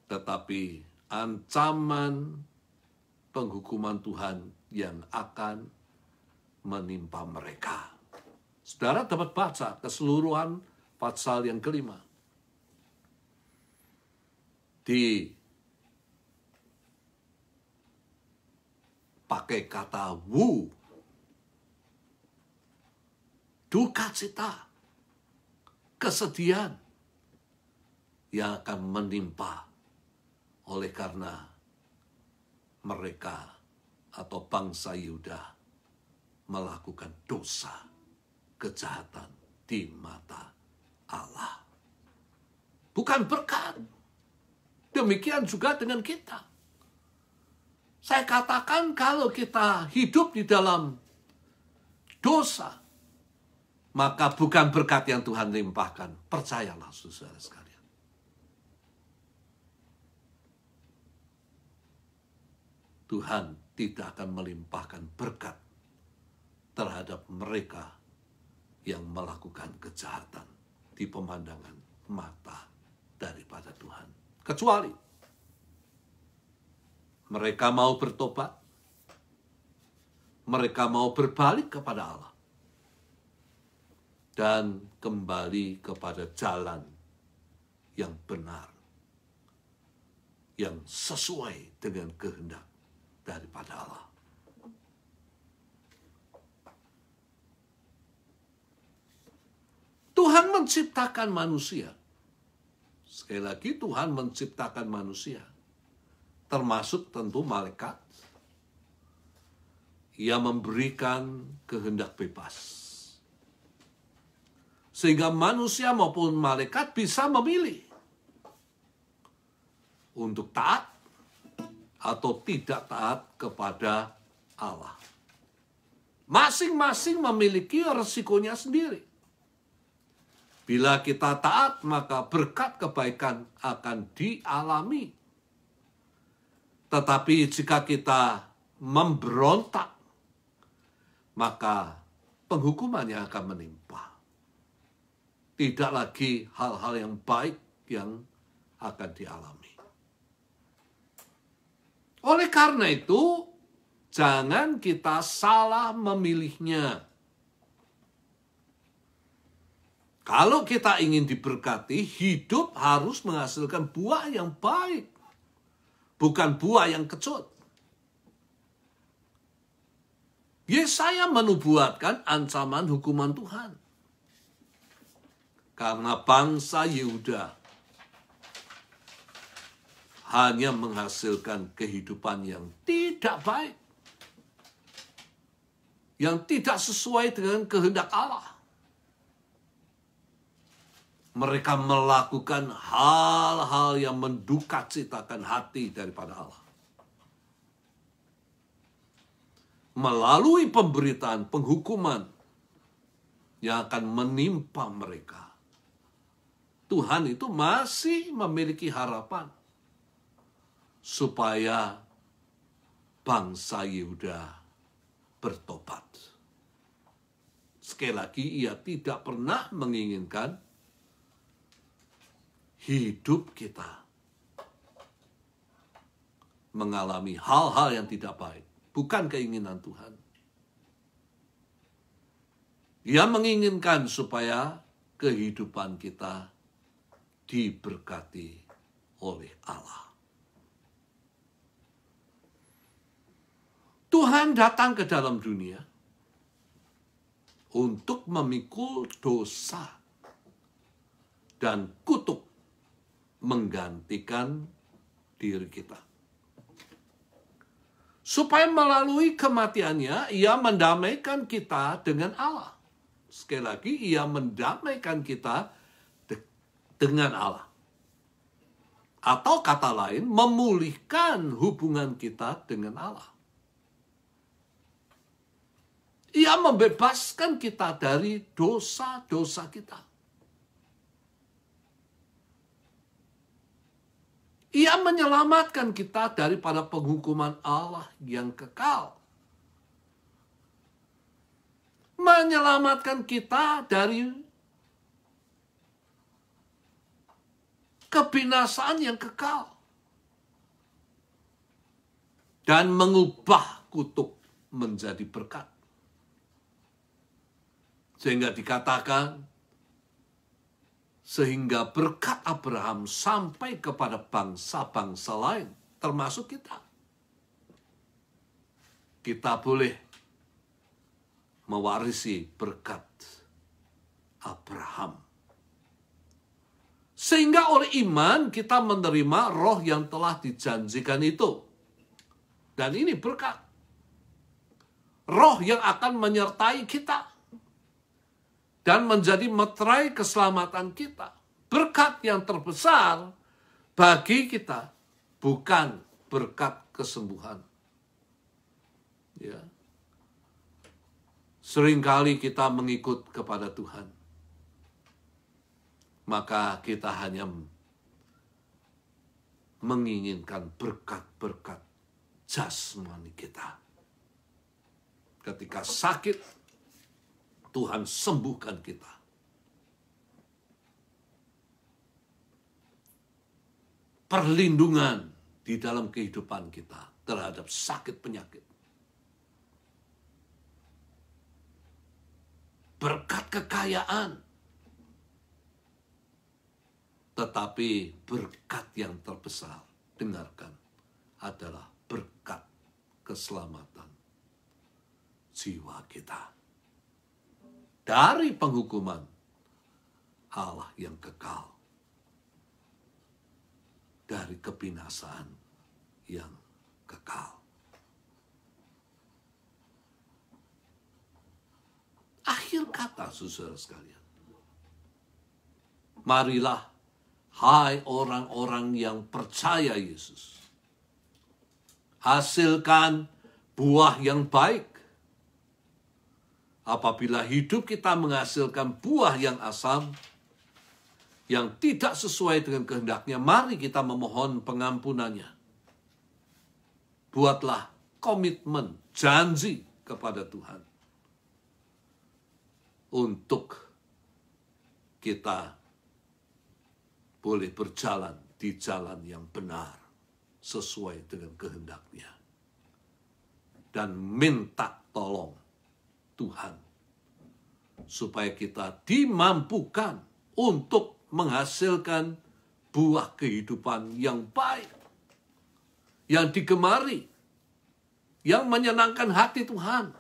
tetapi ancaman penghukuman Tuhan yang akan menimpa mereka. Saudara dapat baca keseluruhan pasal yang kelima. Pakai kata wu, duka cita, kesedihan yang akan menimpa oleh karena mereka atau bangsa Yehuda melakukan dosa, kejahatan di mata Allah. Bukan berkat. Demikian juga dengan kita. Saya katakan kalau kita hidup di dalam dosa, maka bukan berkat yang Tuhan limpahkan. Percayalah saudara sekalian. Tuhan tidak akan melimpahkan berkat terhadap mereka yang melakukan kejahatan di pemandangan mata daripada Tuhan. Kecuali mereka mau bertobat, mereka mau berbalik kepada Allah, dan kembali kepada jalan yang benar, yang sesuai dengan kehendak daripada Allah. Tuhan menciptakan manusia. Sekali lagi Tuhan menciptakan manusia. Termasuk tentu malaikat. Ia memberikan kehendak bebas. Sehingga manusia maupun malaikat bisa memilih. Untuk taat atau tidak taat kepada Allah. Masing-masing memiliki resikonya sendiri. Bila kita taat, maka berkat kebaikan akan dialami. Tetapi jika kita memberontak, maka penghukumannya akan menimpa. Tidak lagi hal-hal yang baik yang akan dialami. Oleh karena itu, jangan kita salah memilihnya. Kalau kita ingin diberkati, hidup harus menghasilkan buah yang baik, bukan buah yang kecut. Yesaya menubuatkan ancaman hukuman Tuhan. Karena bangsa Yehuda hanya menghasilkan kehidupan yang tidak baik. Yang tidak sesuai dengan kehendak Allah. Mereka melakukan hal-hal yang mendukacitakan hati daripada Allah. Melalui pemberitaan penghukuman yang akan menimpa mereka, Tuhan itu masih memiliki harapan supaya bangsa Yehuda bertobat. Sekali lagi, ia tidak pernah menginginkan hidup kita mengalami hal-hal yang tidak baik. Bukan keinginan Tuhan. Ia menginginkan supaya kehidupan kita diberkati oleh Allah. Tuhan datang ke dalam dunia untuk memikul dosa dan kutuk menggantikan diri kita. Supaya melalui kematiannya, ia mendamaikan kita dengan Allah. Sekali lagi, ia mendamaikan kita dengan Allah. Atau kata lain, memulihkan hubungan kita dengan Allah. Ia membebaskan kita dari dosa-dosa kita. Ia menyelamatkan kita daripada penghukuman Allah yang kekal. Menyelamatkan kita dari kebinasaan yang kekal. Dan mengubah kutuk menjadi berkat. Sehingga dikatakan, sehingga berkat Abraham sampai kepada bangsa-bangsa lain, termasuk kita. Kita boleh mewarisi berkat Abraham. Sehingga oleh iman kita menerima roh yang telah dijanjikan itu. Dan ini berkat. Roh yang akan menyertai kita. Dan menjadi meterai keselamatan kita. Berkat yang terbesar bagi kita bukan berkat kesembuhan. Ya. Seringkali kita mengikut kepada Tuhan. Maka kita hanya menginginkan berkat-berkat jasmani kita. Ketika sakit, Tuhan sembuhkan kita. Perlindungan di dalam kehidupan kita terhadap sakit penyakit. Berkat kekayaan. Tetapi berkat yang terbesar, dengarkan, adalah berkat keselamatan jiwa kita. Dari penghukuman Allah yang kekal. Dari kebinasaan yang kekal. Akhir kata, saudara sekalian. Marilah, hai orang-orang yang percaya Yesus. Hasilkan buah yang baik. Apabila hidup kita menghasilkan buah yang asam, yang tidak sesuai dengan kehendaknya, mari kita memohon pengampunannya. Buatlah komitmen, janji kepada Tuhan untuk kita boleh berjalan di jalan yang benar sesuai dengan kehendaknya. Dan minta tolong Tuhan supaya kita dimampukan untuk menghasilkan buah kehidupan yang baik, yang digemari, yang menyenangkan hati Tuhan,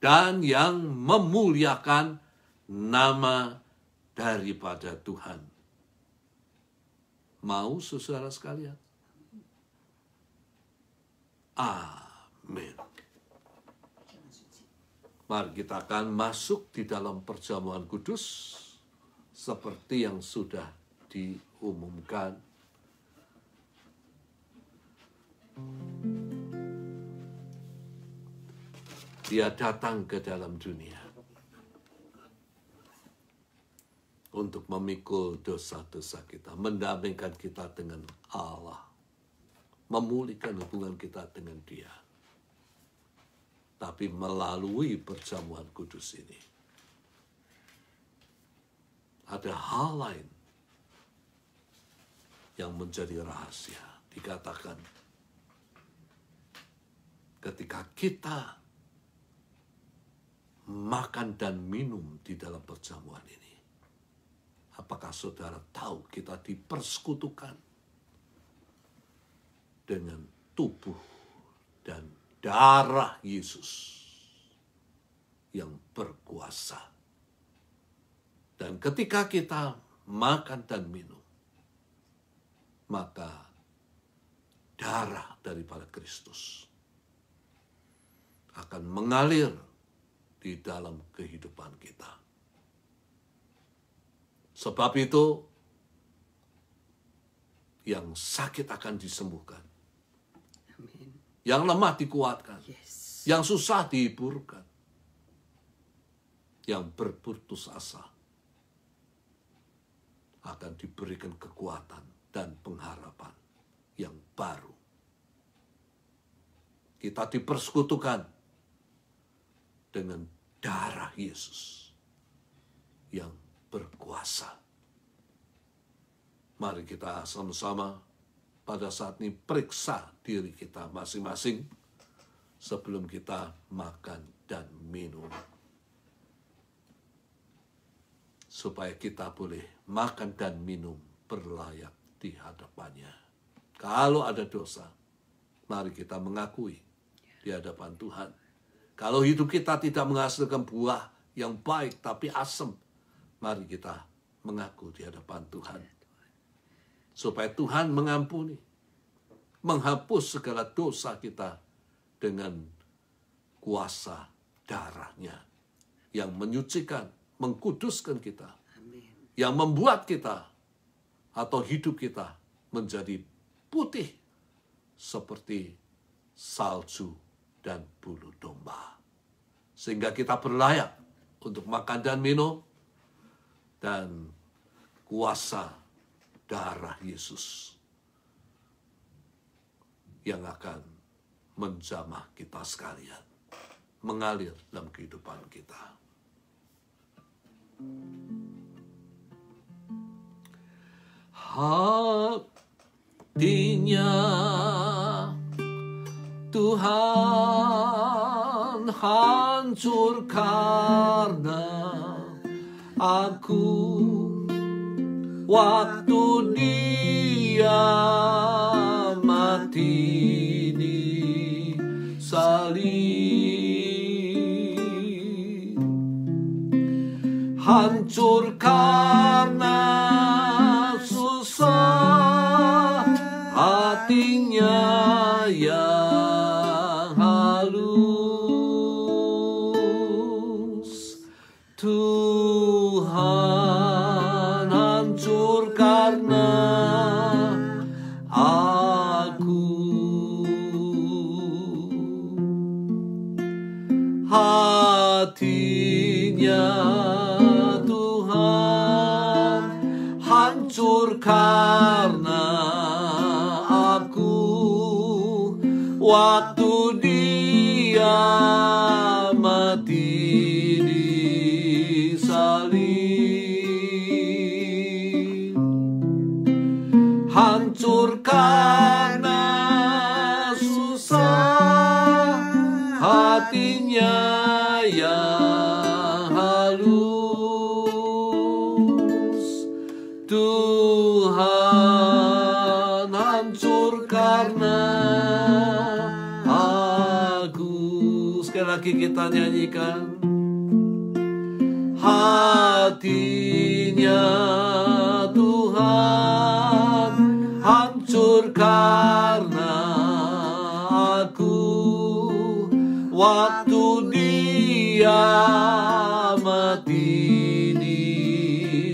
dan yang memuliakan nama daripada Tuhan. Mau saudara sekalian? Amin. Mari kita akan masuk di dalam perjamuan kudus seperti yang sudah diumumkan. Dia datang ke dalam dunia untuk memikul dosa-dosa kita, mendamaikan kita dengan Allah, memulihkan hubungan kita dengan Dia. Tapi melalui perjamuan kudus ini, ada hal lain yang menjadi rahasia. Dikatakan, ketika kita makan dan minum di dalam perjamuan ini, apakah saudara tahu kita dipersekutukan dengan tubuh dan darah Yesus yang berkuasa. Dan ketika kita makan dan minum, maka darah daripada Kristus akan mengalir di dalam kehidupan kita. Sebab itu, yang sakit akan disembuhkan. Amin. Yang lemah dikuatkan. Yes. Yang susah dihiburkan. Yang berputus asa akan diberikan kekuatan dan pengharapan yang baru. Kita dipersekutukan dengan darah Yesus yang berkuasa. Mari kita sama-sama pada saat ini periksa diri kita masing-masing sebelum kita makan dan minum. Supaya kita boleh makan dan minum berlayak di hadapannya. Kalau ada dosa, mari kita mengakui di hadapan Tuhan. Kalau hidup kita tidak menghasilkan buah yang baik tapi asam, mari kita mengaku di hadapan Tuhan. Supaya Tuhan mengampuni, menghapus segala dosa kita dengan kuasa darahnya yang menyucikan, mengkuduskan kita, Amin. yang membuat kita atau hidup kita menjadi putih seperti salju dan bulu domba. Sehingga kita berlayak untuk makan dan minum dan kuasa darah Yesus yang akan menjamah kita sekalian, mengalir dalam kehidupan kita. Hatinya Tuhan hancur karena aku, waktu Dia mati di salib, hancur karena susah hatinya yang halus. Tuhan hancur karena aku, hatinya Tuhan karena aku, waktu Dia mati di salib. Hancur karena susah hatinya yang halus. Tuhan hancur karena aku. Sekali lagi kita nyanyikan. Hatinya Tuhan hancur karena aku, waktu Dia mati di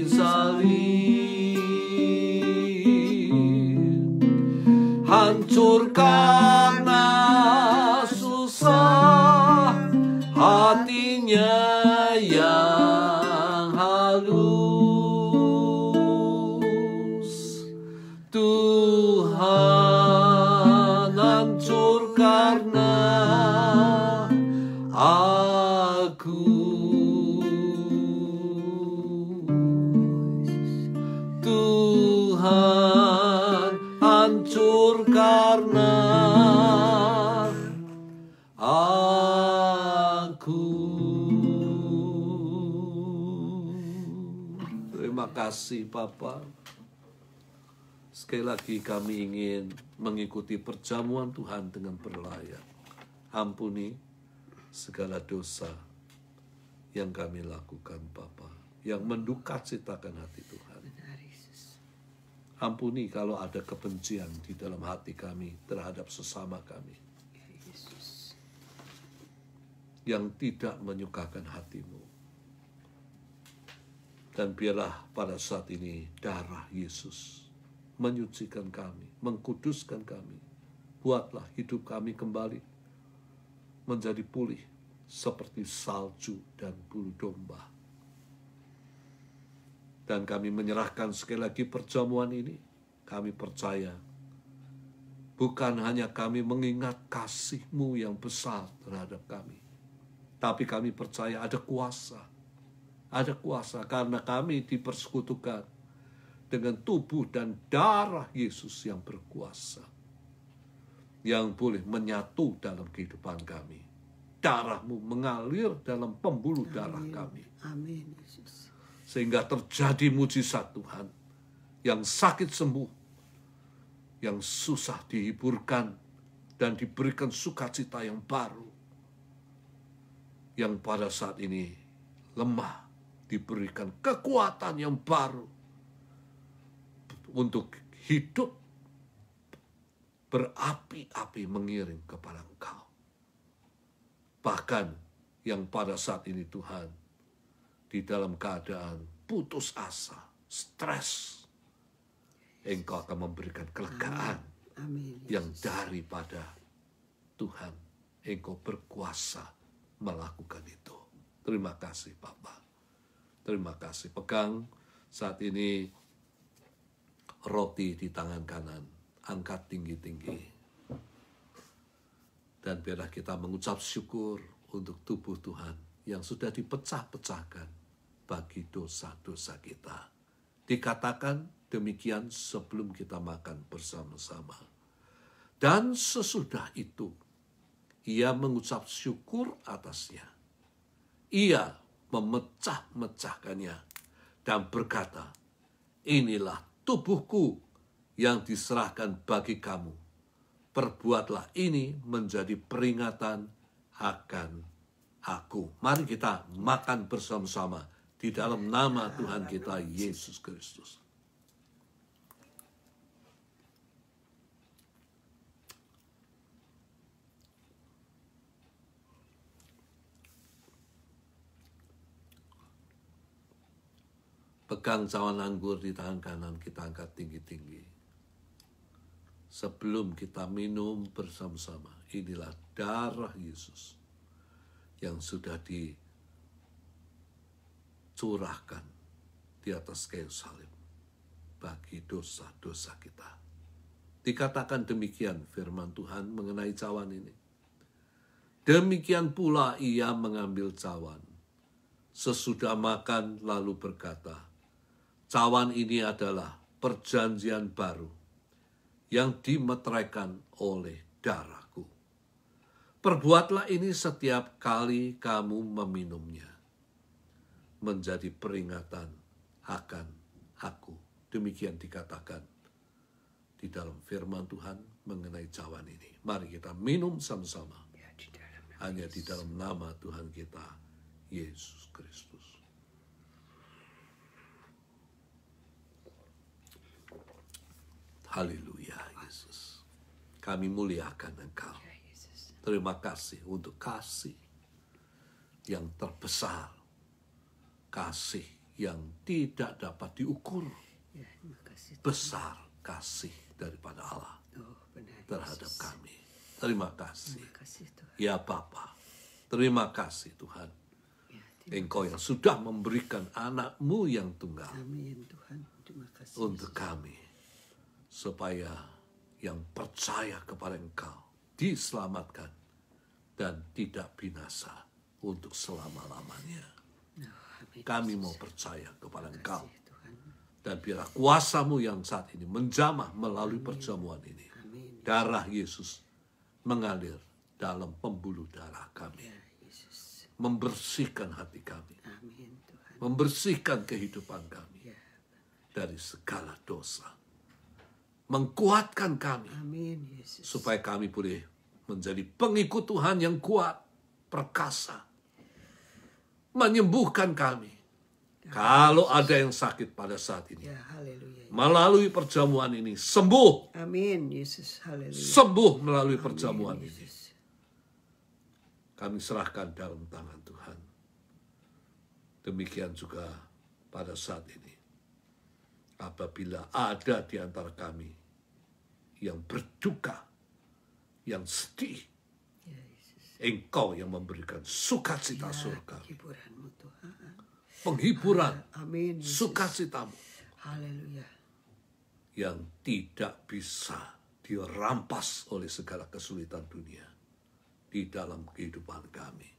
salib. Hancur karena susah hatinya yang halus. Tuhan hancur karena aku. Tuhan hancur karena aku. Terima kasih Bapa. Sekali lagi kami ingin mengikuti perjamuan Tuhan dengan berlayak. Ampuni segala dosa yang kami lakukan Bapa, yang mendukacitakan hati Tuhan. Ampuni kalau ada kebencian di dalam hati kami terhadap sesama kami, yang tidak menyukakan hati-Mu. Dan biarlah pada saat ini darah Yesus menyucikan kami, mengkuduskan kami. Buatlah hidup kami kembali menjadi pulih seperti salju dan bulu domba. Dan kami menyerahkan sekali lagi perjamuan ini. Kami percaya bukan hanya kami mengingat kasih-Mu yang besar terhadap kami, tapi kami percaya ada kuasa. Ada kuasa karena kami dipersekutukan dengan tubuh dan darah Yesus yang berkuasa, yang boleh menyatu dalam kehidupan kami. Darah-Mu mengalir dalam pembuluh darah kami. Amin, Yesus. Sehingga terjadi mujizat Tuhan. Yang sakit sembuh, yang susah dihiburkan, dan diberikan sukacita yang baru. Yang pada saat ini lemah, diberikan kekuatan yang baru untuk hidup berapi-api mengiring kepada Engkau. Bahkan yang pada saat ini Tuhan di dalam keadaan putus asa, stres, Engkau akan memberikan kelegaan. Amin, yang daripada Tuhan. Engkau berkuasa melakukan itu. Terima kasih Bapa. Terima kasih. Pegang saat ini roti di tangan kanan, angkat tinggi-tinggi. Dan biarlah kita mengucap syukur untuk tubuh Tuhan yang sudah dipecah-pecahkan bagi dosa-dosa kita. Dikatakan demikian sebelum kita makan bersama-sama. Dan sesudah itu, ia mengucap syukur atasnya. Ia memecah-mecahkannya dan berkata, inilah tubuhku yang diserahkan bagi kamu. Perbuatlah ini menjadi peringatan akan aku. Mari kita makan bersama-sama di dalam nama Tuhan kita Yesus Kristus. Pegang cawan anggur di tangan kanan, kita angkat tinggi-tinggi. Sebelum kita minum bersama-sama, inilah darah Yesus yang sudah dicurahkan di atas kayu salib. bagi dosa-dosa kita. Dikatakan demikian firman Tuhan mengenai cawan ini. Demikian pula ia mengambil cawan. Sesudah makan lalu berkata, cawan ini adalah perjanjian baru yang dimeteraikan oleh darahku. Perbuatlah ini setiap kali kamu meminumnya, menjadi peringatan akan aku. Demikian dikatakan di dalam firman Tuhan mengenai cawan ini. Mari kita minum sama-sama. Hanya di dalam nama Tuhan kita, Yesus Kristus. Haleluya, Yesus. Kami muliakan Engkau. Terima kasih untuk kasih yang terbesar. Kasih yang tidak dapat diukur. Besar kasih daripada Allah terhadap kami. Terima kasih. Ya Bapa, terima kasih Tuhan. Engkau yang sudah memberikan anak-Mu yang tunggal untuk kami. Supaya yang percaya kepada Engkau diselamatkan dan tidak binasa untuk selama-lamanya. Kami mau percaya kepada Engkau. Dan biarlah kuasa-Mu yang saat ini menjamah melalui perjamuan ini. Darah Yesus mengalir dalam pembuluh darah kami. Membersihkan hati kami. Membersihkan kehidupan kami. Dari segala dosa. Mengkuatkan kami. Supaya kami boleh menjadi pengikut Tuhan yang kuat. Perkasa. Menyembuhkan kami. Kalau ada yang sakit pada saat ini, melalui perjamuan ini sembuh. Amin, Yesus. Haleluya. Sembuh melalui perjamuan ini. Kami serahkan dalam tangan Tuhan. Demikian juga pada saat ini. Apabila ada di antara kami yang berduka, yang sedih, Engkau yang memberikan sukacita surga. Penghiburan, sukacitamu. Haleluya. Yang tidak bisa dirampas oleh segala kesulitan dunia di dalam kehidupan kami.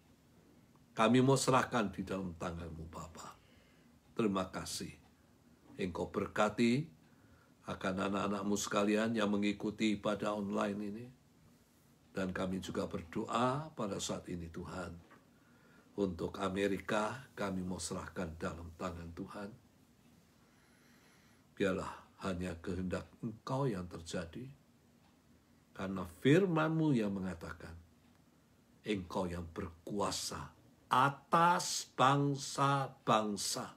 Kami mau serahkan di dalam tangan-Mu Bapa. Terima kasih. Engkau berkati akan anak-anak-Mu sekalian yang mengikuti ibadah online ini. Dan kami juga berdoa pada saat ini Tuhan. Untuk Amerika, kami mau serahkan dalam tangan Tuhan. Biarlah hanya kehendak Engkau yang terjadi. Karena firman-Mu yang mengatakan, Engkau yang berkuasa atas bangsa-bangsa.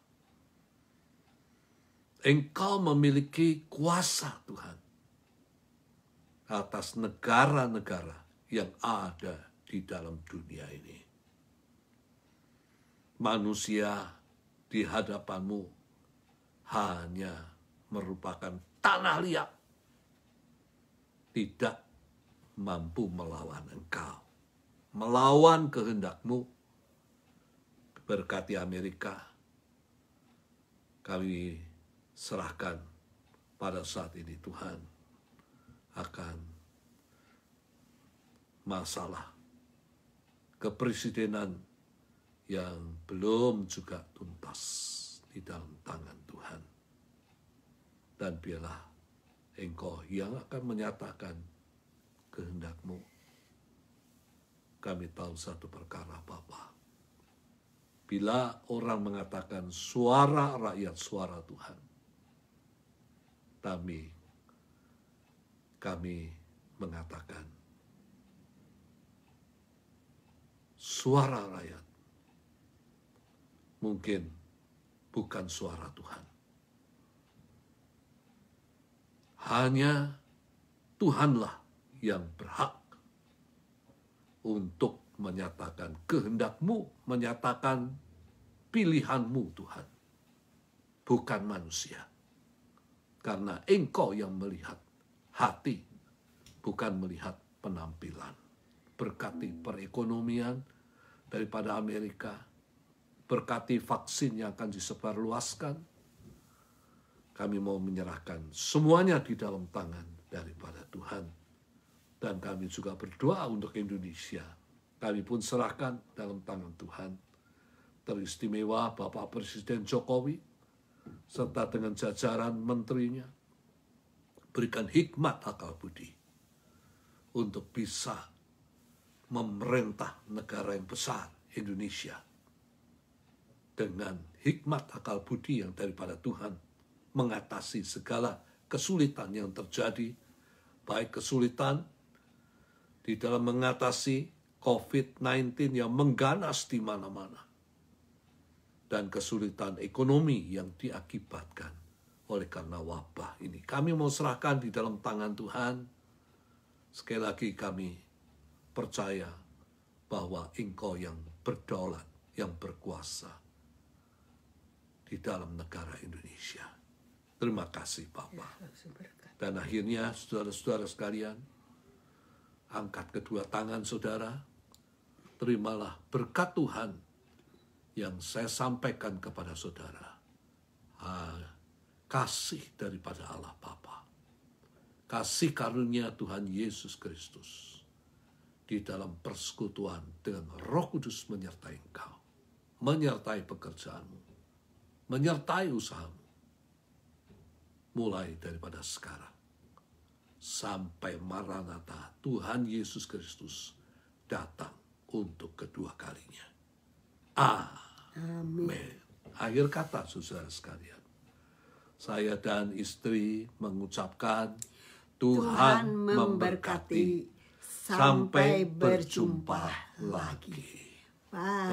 Engkau memiliki kuasa Tuhan. Atas negara-negara yang ada di dalam dunia ini. Manusia di hadapan-Mu hanya merupakan tanah liat. Tidak mampu melawan Engkau. Melawan kehendak-Mu. Berkati Amerika. Kami serahkan pada saat ini Tuhan. Akan masalah kepresidenan yang belum juga tuntas di dalam tangan Tuhan. Dan biarlah Engkau yang akan menyatakan kehendak-Mu. Kami tahu satu perkara Bapa. Bila orang mengatakan suara rakyat, suara Tuhan. Kami mengatakan suara rakyat. Mungkin bukan suara Tuhan. Hanya Tuhanlah yang berhak untuk menyatakan kehendak-Mu, menyatakan pilihan-Mu Tuhan. Bukan manusia. Karena Engkau yang melihat hati, bukan melihat penampilan. Berkati perekonomian daripada Amerika, berkati vaksin yang akan disebarluaskan, kami mau menyerahkan semuanya di dalam tangan daripada Tuhan. Dan kami juga berdoa untuk Indonesia. Kami pun serahkan dalam tangan Tuhan. Teristimewa Bapak Presiden Jokowi, serta dengan jajaran menterinya, berikan hikmat akal budi untuk bisa memerintah negara yang besar, Indonesia, dengan hikmat akal budi yang daripada Tuhan, mengatasi segala kesulitan yang terjadi, baik kesulitan di dalam mengatasi COVID-19 yang mengganas di mana-mana, dan kesulitan ekonomi yang diakibatkan oleh karena wabah ini. Kami mau serahkan di dalam tangan Tuhan. Sekali lagi kami percaya bahwa Engkau yang berdaulat, yang berkuasa di dalam negara Indonesia. Terima kasih Bapak. Dan akhirnya saudara-saudara sekalian, angkat kedua tangan saudara, terimalah berkat Tuhan yang saya sampaikan kepada saudara. Kasih daripada Allah Bapa, kasih karunia Tuhan Yesus Kristus di dalam persekutuan dengan Roh Kudus menyertai engkau, menyertai pekerjaanmu, menyertai usahamu, mulai daripada sekarang sampai Maranatha Tuhan Yesus Kristus datang untuk kedua kalinya. Amin. Akhir kata saudara sekalian, saya dan istri mengucapkan Tuhan memberkati. Sampai berjumpa lagi. Bye.